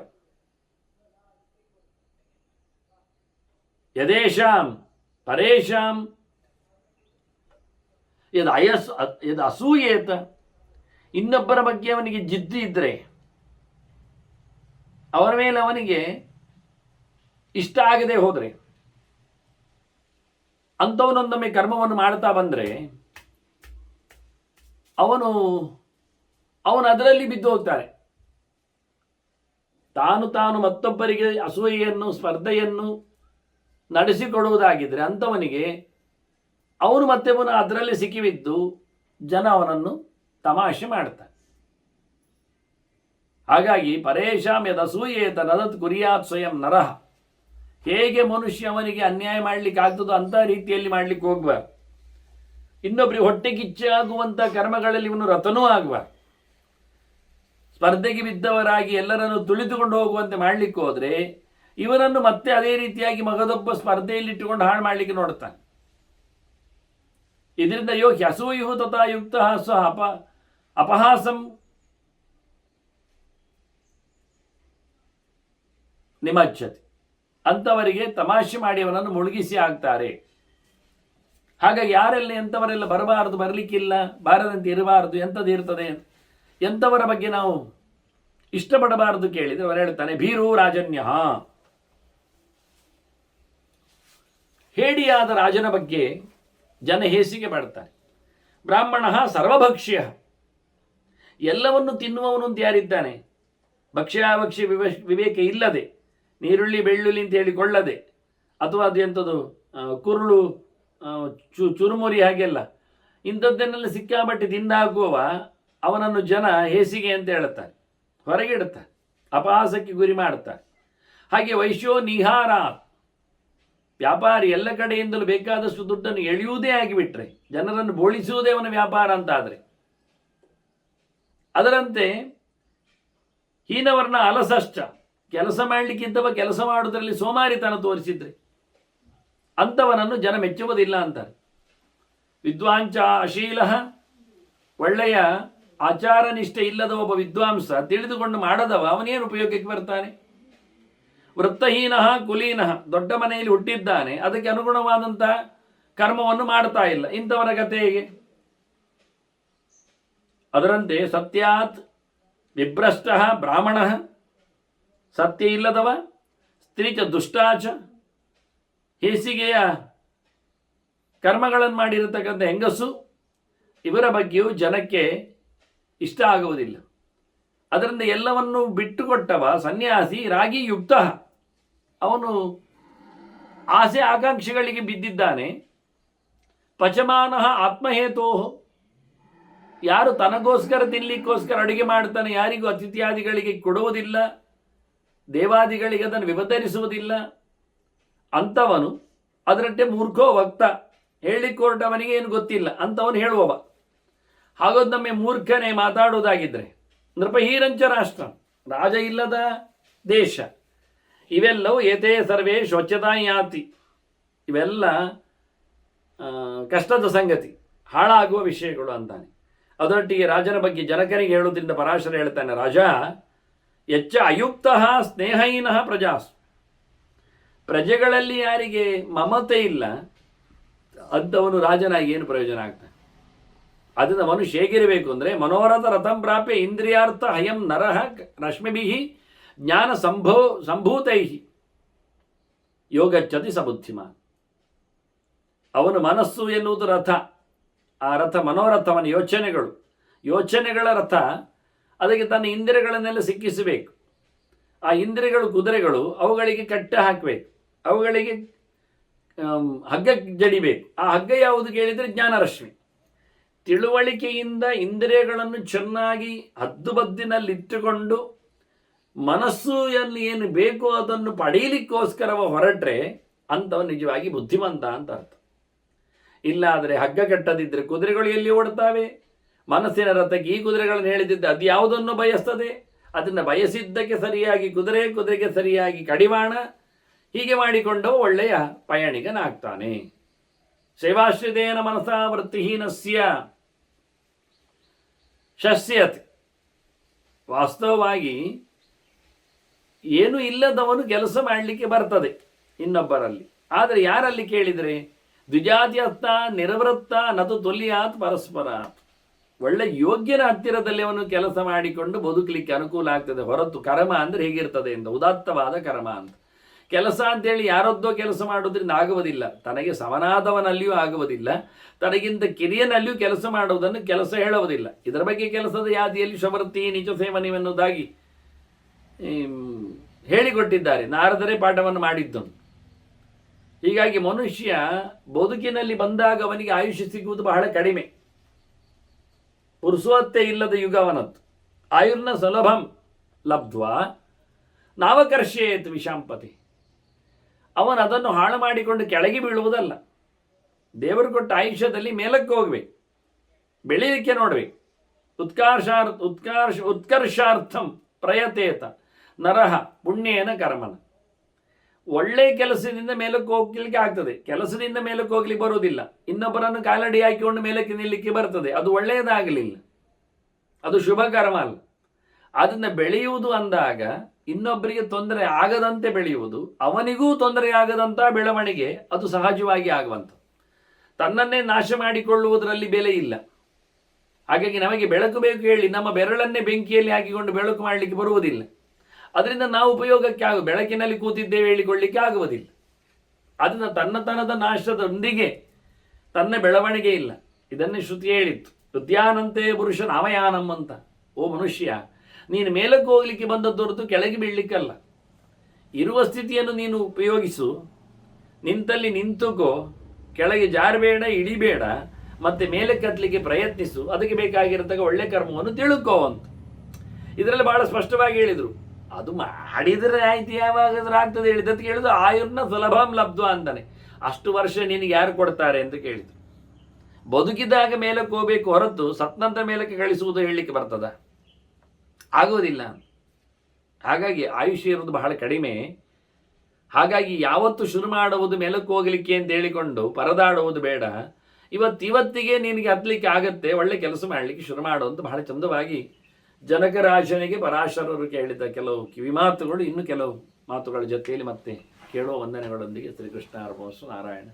ಯದೇಶಾಂ ಪರೇಶಾಂ ಯದ್ ಅಸೂಯೇತ, ಇನ್ನೊಬ್ಬರ ಬಗ್ಗೆ ಅವನಿಗೆ ಜಿದ್ದು ಇದ್ದರೆ, ಅವರ ಮೇಲೆ ಅವನಿಗೆ ಇಷ್ಟ ಆಗದೆ ಹೋದರೆ, ಅಂಥವನೊಂದೊಮ್ಮೆ ಕರ್ಮವನ್ನು ಮಾಡ್ತಾ ಬಂದರೆ ಅವನು ಅದರಲ್ಲಿ ಬಿದ್ದು ಹೋಗ್ತಾನೆ. ತಾನು ಮತ್ತೊಬ್ಬರಿಗೆ ಅಸೂಯೆಯನ್ನು, ಸ್ಪರ್ಧೆಯನ್ನು ನಡೆಸಿಕೊಡುವುದಾಗಿದ್ದರೆ ಅಂಥವನಿಗೆ ಅವನು ಮತ್ತೆ ಅದರಲ್ಲಿ ಸಿಕ್ಕಿಬಿದ್ದು ಜನ ಅವನನ್ನು ತಮಾಷೆ ಮಾಡ್ತಾನೆ. ಹಾಗಾಗಿ ಪರೇಶಾಂ ಯದ್ ಅಸೂಯೇತ ನದತ್ ಕುರಿಯಾತ್ ಸ್ವಯಂ ನರಃ, ಹೇಗೆ ಮನುಷ್ಯ ಅವನಿಗೆ ಅನ್ಯಾಯ ಮಾಡಲಿಕ್ಕೆ ಆಗ್ತದೋ ಅಂಥ ರೀತಿಯಲ್ಲಿ ಮಾಡಲಿಕ್ಕೆ ಹೋಗ್ಬಾರ್ದು. ಇನ್ನೊಬ್ಬರಿಗೆ ಹೊಟ್ಟೆ ಕಿಚ್ಚಾಗುವಂಥ ಕರ್ಮಗಳಲ್ಲಿ ಇವನು ರತನೂ ಆಗಬಾರ್ದು. ಸ್ಪರ್ಧೆಗೆ ಬಿದ್ದವರಾಗಿ ಎಲ್ಲರನ್ನು ತುಳಿದುಕೊಂಡು ಹೋಗುವಂತೆ ಮಾಡಲಿಕ್ಕೆ ಹೋದರೆ ಇವನನ್ನು ಮತ್ತೆ ಅದೇ ರೀತಿಯಾಗಿ ಮಗದೊಬ್ಬ ಸ್ಪರ್ಧೆಯಲ್ಲಿ ಇಟ್ಟುಕೊಂಡು ಹಾಳು ಮಾಡಲಿಕ್ಕೆ ನೋಡ್ತಾನೆ. ಇದರಿಂದ ಯೋಗ್ಯ ಅಸೂಯು ತಥಾ ಯುಕ್ತ ಸ ಅಪಹಾಸಂ ನಿಮಜ್ಜತಿ, ಅಂಥವರಿಗೆ ತಮಾಷೆ ಮಾಡಿ ಅವನನ್ನು ಮುಳುಗಿಸಿ ಆಗ್ತಾರೆ. ಹಾಗಾಗಿ ಯಾರೆಲ್ಲ ಎಂಥವರೆಲ್ಲ ಬರಬಾರದು, ಬರಲಿಕ್ಕಿಲ್ಲ, ಬಾರದಂತೆ ಇರಬಾರದು, ಎಂಥದ್ದು ಇರ್ತದೆ, ಎಂಥವರ ಬಗ್ಗೆ ನಾವು ಇಷ್ಟಪಡಬಾರದು ಕೇಳಿದರೆ ಅವರು ಹೇಳ್ತಾನೆ ಭೀರು ರಾಜನ್ಯ, ಹೇಡಿಯಾದ ರಾಜನ ಬಗ್ಗೆ ಜನ ಹೇಸಿಗೆ ಮಾಡ್ತಾರೆ. ಬ್ರಾಹ್ಮಣ ಸರ್ವಭಕ್ಷ್ಯ, ಎಲ್ಲವನ್ನು ತಿನ್ನುವವನು ಅಂತ ಯಾರಿದ್ದಾನೆ, ಭಕ್ಷ್ಯಾಭಕ್ಷ್ಯ ವಿವೇಕ ಇಲ್ಲದೆ, ನೀರುಳ್ಳಿ ಬೆಳ್ಳುಳ್ಳಿ ಅಂತ ಹೇಳಿಕೊಳ್ಳದೆ, ಅಥವಾ ಅದು ಎಂಥದ್ದು ಕುರುಳು ಚುರುಮುರಿ ಹಾಗೆಲ್ಲ ಇಂಥದ್ದನ್ನೆಲ್ಲ ಸಿಕ್ಕಾಬಟ್ಟೆ ತಿಂದಾಗುವ ಅವನನ್ನು ಜನ ಹೇಸಿಗೆ ಅಂತ ಹೇಳುತ್ತಾರೆ, ಹೊರಗಿಡುತ್ತಾರೆ, ಅಪಹಾಸಕ್ಕೆ ಗುರಿ ಮಾಡುತ್ತಾರೆ. ಹಾಗೆ ವೈಶ್ಯೋ ನಿಹಾರ, ವ್ಯಾಪಾರಿ ಎಲ್ಲ ಕಡೆಯಿಂದಲೂ ಬೇಕಾದಷ್ಟು ದುಡ್ಡನ್ನು ಎಳೆಯುವುದೇ ಆಗಿಬಿಟ್ರೆ, ಜನರನ್ನು ಬೋಳಿಸುವುದೇ ಅವನ ವ್ಯಾಪಾರ ಅಂತಾದರೆ, ಅದರಂತೆ ಹೀನವರ್ಣ ಅಲಸಷ್ಟ, ಕೆಲಸ ಮಾಡಲಿಕ್ಕಿದ್ದವ ಕೆಲಸ ಮಾಡುವುದರಲ್ಲಿ ಸೋಮಾರಿತನ ತೋರಿಸಿದ್ರೆ ಅಂಥವನನ್ನು ಜನ ಮೆಚ್ಚುವುದಿಲ್ಲ ಅಂತಾರೆ. ವಿದ್ವಾಂಚ ಅಶೀಲ, ಒಳ್ಳೆಯ ಆಚಾರ ನಿಷ್ಠೆ ಇಲ್ಲದ ಒಬ್ಬ ವಿದ್ವಾಂಸ, ತಿಳಿದುಕೊಂಡು ಮಾಡದವ, ಅವನೇನು ಉಪಯೋಗಕ್ಕೆ ಬರ್ತಾನೆ. ವೃತ್ತಹೀನ ಕುಲೀನ, ದೊಡ್ಡ ಮನೆಯಲ್ಲಿ ಹುಟ್ಟಿದ್ದಾನೆ, ಅದಕ್ಕೆ ಅನುಗುಣವಾದಂಥ ಕರ್ಮವನ್ನು ಮಾಡ್ತಾ ಇಲ್ಲ, ಇಂಥವರ ಕಥೆ ಹೇಗೆ? ಅದರಂತೆ ಸತ್ಯಾತ್ ವಿಭ್ರಷ್ಟ ಬ್ರಾಹ್ಮಣ, ಸತ್ಯ ಇಲ್ಲದವ, ಸ್ತ್ರೀಚ ದುಷ್ಟಾಚ, ಹೇಸಿಗೆಯ ಕರ್ಮಗಳನ್ನು ಮಾಡಿರತಕ್ಕಂಥ ಹೆಂಗಸು, ಇವರ ಬಗ್ಗೆಯೂ ಜನಕ್ಕೆ ಇಷ್ಟ ಆಗುವುದಿಲ್ಲ. ಅದರಿಂದ ಎಲ್ಲವನ್ನು ಬಿಟ್ಟುಕೊಟ್ಟವ ಸನ್ಯಾಸಿ ರಾಗಿ ಯುಕ್ತ, ಅವನು ಆಸೆ ಆಕಾಂಕ್ಷೆಗಳಿಗೆ ಬಿದ್ದಿದ್ದಾನೆ. ಪಚಮಾನ ಆತ್ಮಹೇತೋ, ಯಾರು ತನಗೋಸ್ಕರ ತಿನ್ನಲಿಕ್ಕೋಸ್ಕರ ಅಡುಗೆ ಮಾಡ್ತಾನೆ, ಯಾರಿಗೂ ಅತಿಥಿಯಾದಿಗಳಿಗೆ ಕೊಡುವುದಿಲ್ಲ, ದೇವಾದಿಗಳಿಗೆ ಅದನ್ನು ವಿವತರಿಸುವುದಿಲ್ಲ, ಅಂಥವನು ಅದರಂತೆ ಮೂರ್ಖೋ ವಕ್ತ, ಹೇಳಲಿಕ್ಕೆ ಹೊರಟವನಿಗೆ ಏನು ಗೊತ್ತಿಲ್ಲ ಅಂತವನು ಹೇಳುವವ. ಹಾಗೋದೊಮ್ಮೆ ಮೂರ್ಖನೇ ಮಾತಾಡುವುದಾಗಿದ್ದರೆ ನೃಪಹೀರಂಚ ರಾಷ್ಟ್ರ, ರಾಜ ಇಲ್ಲದ ದೇಶ, ಇವೆಲ್ಲವೂ ಏತೇ ಸರ್ವೇ ಸ್ವಚ್ಛತಾ ಯಾತಿ, ಇವೆಲ್ಲ ಕಷ್ಟದ ಸಂಗತಿ, ಹಾಳಾಗುವ ವಿಷಯಗಳು ಅಂತಾನೆ. ಅದರೊಟ್ಟಿಗೆ ರಾಜನ ಬಗ್ಗೆ ಜನಕನಿಗೆ ಹೇಳುವುದರಿಂದ ಪರಾಶರ ಹೇಳ್ತಾನೆ, ರಾಜ ಎಚ್ಚ ಅಯುಕ್ತ ಸ್ನೇಹಹೀನ ಪ್ರಜಾಸ್, ಪ್ರಜೆಗಳಲ್ಲಿ ಯಾರಿಗೆ ಮಮತೆ ಇಲ್ಲ ಅಂಥವನು ರಾಜನಾಗಿ ಏನು ಪ್ರಯೋಜನ ಆಗ್ತಾನೆ. ಅದನ್ನು ಮನುಷ್ಯ ಹೇಗಿರಬೇಕು ಅಂದರೆ, ಮನೋರಥ ರಥಂ ಪ್ರಾಪ್ಯ ಇಂದ್ರಿಯಾರ್ಥ ಹಯಂ ನರಃ ರಶ್ಮಿಭಿ ಜ್ಞಾನ ಸಂಭೂತೈ ಯೋಗಚ್ಚತಿ ಸ ಬುದ್ಧಿಮಾನ್. ಅವನು ಮನಸ್ಸು ಎನ್ನುವುದು ರಥ, ಆ ರಥ ಮನೋರಥವನ ಯೋಚನೆಗಳ ರಥ. ಅದಕ್ಕೆ ತನ್ನ ಇಂದ್ರಿಯಗಳನ್ನೆಲ್ಲ ಸಿಕ್ಕಿಸಬೇಕು. ಆ ಇಂದ್ರಿಯಗಳು ಕುದುರೆಗಳು, ಅವುಗಳಿಗೆ ಕಟ್ಟ ಹಾಕಬೇಕು, ಅವುಗಳಿಗೆ ಹಗ್ಗ ಜಡಿಬೇಕು. ಆ ಹಗ್ಗ ಯಾವುದು ಕೇಳಿದರೆ ಜ್ಞಾನರಶ್ಮಿ. ತಿಳುವಳಿಕೆಯಿಂದ ಇಂದ್ರಿಯಗಳನ್ನು ಚೆನ್ನಾಗಿ ಹದ್ದುಬದ್ದಿನಲ್ಲಿಟ್ಟುಕೊಂಡು ಮನಸ್ಸು ಏನು ಬೇಕೋ ಅದನ್ನು ಪಡೆಯಲಿಕ್ಕೋಸ್ಕರವ ಹೊರಟ್ರೆ ಅಂಥವ ನಿಜವಾಗಿ ಬುದ್ಧಿವಂತ ಅಂತ ಅರ್ಥ. ಇಲ್ಲಾದರೆ ಹಗ್ಗ ಕಟ್ಟದಿದ್ದರೆ ಕುದುರೆಗಳು ಎಲ್ಲಿ ಓಡ್ತಾವೆ? ಮನಸ್ಸಿನ ರಥಕ್ಕೆ ಈ ಕುದುರೆಗಳನ್ನು ಹೇಳಿದ್ದೆ ಅದು ಯಾವುದನ್ನು ಬಯಸ್ತದೆ, ಅದನ್ನು ಬಯಸಿದ್ದಕ್ಕೆ ಸರಿಯಾಗಿ ಕುದುರೆಗೆ ಸರಿಯಾಗಿ ಕಡಿವಾಣ, ಹೀಗೆ ಮಾಡಿಕೊಂಡು ಒಳ್ಳೆಯ ಪಯಣಿಗನಾಗ್ತಾನೆ. ಸೇವಾಶ್ರಿತೇನ ಮನಸಾ ವೃತ್ತಿಹೀನಸ್ಯ ಶಸ್ಯತೆ. ವಾಸ್ತವವಾಗಿ ಏನು ಇಲ್ಲದವನು ಕೆಲಸ ಮಾಡಲಿಕ್ಕೆ ಬರ್ತದೆ ಇನ್ನೊಬ್ಬರಲ್ಲಿ. ಆದರೆ ಯಾರಲ್ಲಿ ಕೇಳಿದರೆ ದ್ವಿಜಾತ್ಯಸ್ಥ ನಿರವೃತ್ತ ನತು ತುಲ್ಯಾತ್ ಪರಸ್ಪರಾತ್. ಒಳ್ಳೆ ಯೋಗ್ಯನ ಹತ್ತಿರದಲ್ಲಿ ಅವನು ಕೆಲಸ ಮಾಡಿಕೊಂಡು ಬದುಕಲಿಕ್ಕೆ ಅನುಕೂಲ ಆಗ್ತದೆ ಹೊರತು ಕರ್ಮ ಅಂದರೆ ಹೇಗಿರ್ತದೆ ಅಂತ, ಉದಾತ್ತವಾದ ಕರ್ಮ ಅಂತ. ಕೆಲಸ ಅಂತೇಳಿ ಯಾರದ್ದೋ ಕೆಲಸ ಮಾಡೋದ್ರಿಂದ ಆಗುವುದಿಲ್ಲ, ತನಗೆ ಸಮನಾದವನಲ್ಲಿಯೂ ಆಗುವುದಿಲ್ಲ, ತನಗಿಂತ ಕಿರಿಯನಲ್ಲಿಯೂ ಕೆಲಸ ಮಾಡುವುದನ್ನು ಕೆಲಸ ಹೇಳುವುದಿಲ್ಲ. ಇದರ ಬಗ್ಗೆ ಕೆಲಸದ ಯಾದಿಯಲ್ಲಿ ಶವೃತ್ತಿ ನಿಜ ಸೇವನೆಯನ್ನುವುದಾಗಿ ಹೇಳಿಕೊಟ್ಟಿದ್ದಾರೆ, ನಾರದರೇ ಪಾಠವನ್ನು ಮಾಡಿದ್ದನು. ಹೀಗಾಗಿ ಮನುಷ್ಯ ಬದುಕಿನಲ್ಲಿ ಬಂದಾಗ ಅವನಿಗೆ ಆಯುಷ್ಯ ಸಿಗುವುದು ಬಹಳ ಕಡಿಮೆ. ಪುರುಷೋತ್ತೇ ಇಲ್ಲದ ಯುಗ ಅವನದ್ದು. ಆಯುರ್ನ ಸುಲಭಂ ಲಬ್ಧ್ವಾ ನಾವಕರ್ಷೇತ್ ವಿಷಾಂಪತಿ. ಅವನು ಅದನ್ನು ಹಾಳು ಮಾಡಿಕೊಂಡು ಕೆಳಗೆ ಬೀಳುವುದಲ್ಲ. ದೇವರು ಕೊಟ್ಟ ಆಯುಷ್ಯದಲ್ಲಿ ಮೇಲಕ್ಕೆ ಹೋಗ್ಬೇಕು, ಬೆಳೀಲಿಕ್ಕೆ ನೋಡ್ಬೇಕು. ಉತ್ಕರ್ಷಾರ್ಥಂ ಪ್ರಯತೇತ ನರಹ ಪುಣ್ಯೇನ ಕರ್ಮನ. ಒಳ್ಳೆ ಕೆಲಸದಿಂದ ಮೇಲಕ್ಕೆ ಹೋಗ್ಲಿಕ್ಕೆ ಆಗ್ತದೆ, ಕೆಲಸದಿಂದ ಮೇಲಕ್ಕೆ ಹೋಗ್ಲಿಕ್ಕೆ ಬರುವುದಿಲ್ಲ. ಇನ್ನೊಬ್ಬರನ್ನು ಕಾಲಡಿ ಹಾಕಿಕೊಂಡು ಮೇಲಕ್ಕೆ ನಿಲ್ಲಕ್ಕೆ ಬರ್ತದೆ, ಅದು ಒಳ್ಳೆಯದಾಗಲಿಲ್ಲ, ಅದು ಶುಭ ಕರ್ಮ ಅಲ್ಲ. ಅದನ್ನು ಬೆಳೆಯುವುದು ಅಂದಾಗ ಇನ್ನೊಬ್ಬರಿಗೆ ತೊಂದರೆ ಆಗದಂತೆ ಬೆಳೆಯುವುದು, ಅವನಿಗೂ ತೊಂದರೆ ಆಗದಂಥ ಬೆಳವಣಿಗೆ, ಅದು ಸಹಜವಾಗಿ ಆಗುವಂಥ. ತನ್ನನ್ನೇ ನಾಶ ಮಾಡಿಕೊಳ್ಳುವುದರಲ್ಲಿ ಬೆಲೆ ಇಲ್ಲ. ಹಾಗಾಗಿ ನಮಗೆ ಬೆಳಕು ಬೇಕು ಹೇಳಿ ನಮ್ಮ ಬೆರಳನ್ನೇ ಬೆಂಕಿಯಲ್ಲಿ ಹಾಕಿಕೊಂಡು ಬೆಳಕು ಮಾಡಲಿಕ್ಕೆ ಬರುವುದಿಲ್ಲ. ಅದರಿಂದ ನಾವು ಉಪಯೋಗಕ್ಕೆ ಬೆಳಕಿನಲ್ಲಿ ಕೂತಿದ್ದೇವೆ ಹೇಳಿಕೊಳ್ಳಿಕ್ಕೆ ಆಗುವುದಿಲ್ಲ. ಅದನ್ನು ತನ್ನತನದ ನಾಶದೊಂದಿಗೆ ತನ್ನ ಬೆಳವಣಿಗೆ ಇಲ್ಲ. ಇದನ್ನೇ ಶ್ರುತಿ ಹೇಳಿತ್ತು, ಉದ್ಯಾನಂತೆ ಪುರುಷ ನಾಮಯಾನಂ ಅಂತ. ಓ ಮನುಷ್ಯ, ನೀನು ಮೇಲಕ್ಕೆ ಹೋಗ್ಲಿಕ್ಕೆ ಬಂದದ್ದು ಹೊರತು ಕೆಳಗೆ ಬೀಳಲಿಕ್ಕಲ್ಲ. ಇರುವ ಸ್ಥಿತಿಯನ್ನು ನೀನು ಉಪಯೋಗಿಸು, ನಿಂತಲ್ಲಿ ನಿಂತುಕೋ, ಕೆಳಗೆ ಜಾರಬೇಡ, ಇಳಿಬೇಡ, ಮತ್ತೆ ಮೇಲೆ ಕತ್ತಲಿಕ್ಕೆ ಪ್ರಯತ್ನಿಸು. ಅದಕ್ಕೆ ಬೇಕಾಗಿರತಕ್ಕ ಒಳ್ಳೆ ಕರ್ಮವನ್ನು ತಿಳ್ಕೋ ಅಂತ ಇದರಲ್ಲಿ ಬಹಳ ಸ್ಪಷ್ಟವಾಗಿ ಹೇಳಿದರು. ಅದು ಮಾಡಿದರೆ ಆಯ್ತು, ಯಾವಾಗಾದ್ರೂ ಆಗ್ತದೆ ಹೇಳಿದ್ದಕ್ಕೆ ಹೇಳಿದ್ರು ಆಯುರ್ನ ಸುಲಭಂ ಲಬ್ಧ್ವ ಅಂತಾನೆ. ಅಷ್ಟು ವರ್ಷ ನಿನಗೆ ಯಾರು ಕೊಡ್ತಾರೆ ಅಂತ ಕೇಳಿದ್ರು. ಬದುಕಿದಾಗ ಮೇಲಕ್ಕೆ ಹೋಗ್ಬೇಕು ಹೊರತು ಸತ್ನಂತರ ಮೇಲಕ್ಕೆ ಕಳಿಸುವುದು ಹೇಳಲಿಕ್ಕೆ ಬರ್ತದ? ಆಗೋದಿಲ್ಲ. ಹಾಗಾಗಿ ಆಯುಷ್ಯ ಇರುವುದು ಬಹಳ ಕಡಿಮೆ. ಹಾಗಾಗಿ ಯಾವತ್ತು ಶುರು ಮಾಡುವುದು ಮೇಲಕ್ಕೆ ಹೋಗಲಿಕ್ಕೆ ಅಂತ ಹೇಳಿಕೊಂಡು ಪರದಾಡುವುದು ಬೇಡ. ಇವತ್ತಿಗೆ ನಿನಗೆ ಹತ್ತಲಿಕ್ಕೆ ಆಗತ್ತೆ, ಒಳ್ಳೆ ಕೆಲಸ ಮಾಡಲಿಕ್ಕೆ ಶುರು ಮಾಡುವಂತ ಬಹಳ ಚಂದವಾಗಿ ಜನಕರಾಜನಿಗೆ ಪರಾಶರರು ಕೇಳಿದ ಕೆಲವು ಕಿವಿಮಾತುಗಳು, ಇನ್ನು ಕೆಲವು ಮಾತುಗಳ ಜೊತೆಯಲ್ಲಿ ಮತ್ತೆ ಕೇಳುವ ವಂದನೆಗಳೊಂದಿಗೆ ಶ್ರೀಕೃಷ್ಣ ಅರ್ಪಣಮಸ್ತು. ನಾರಾಯಣ.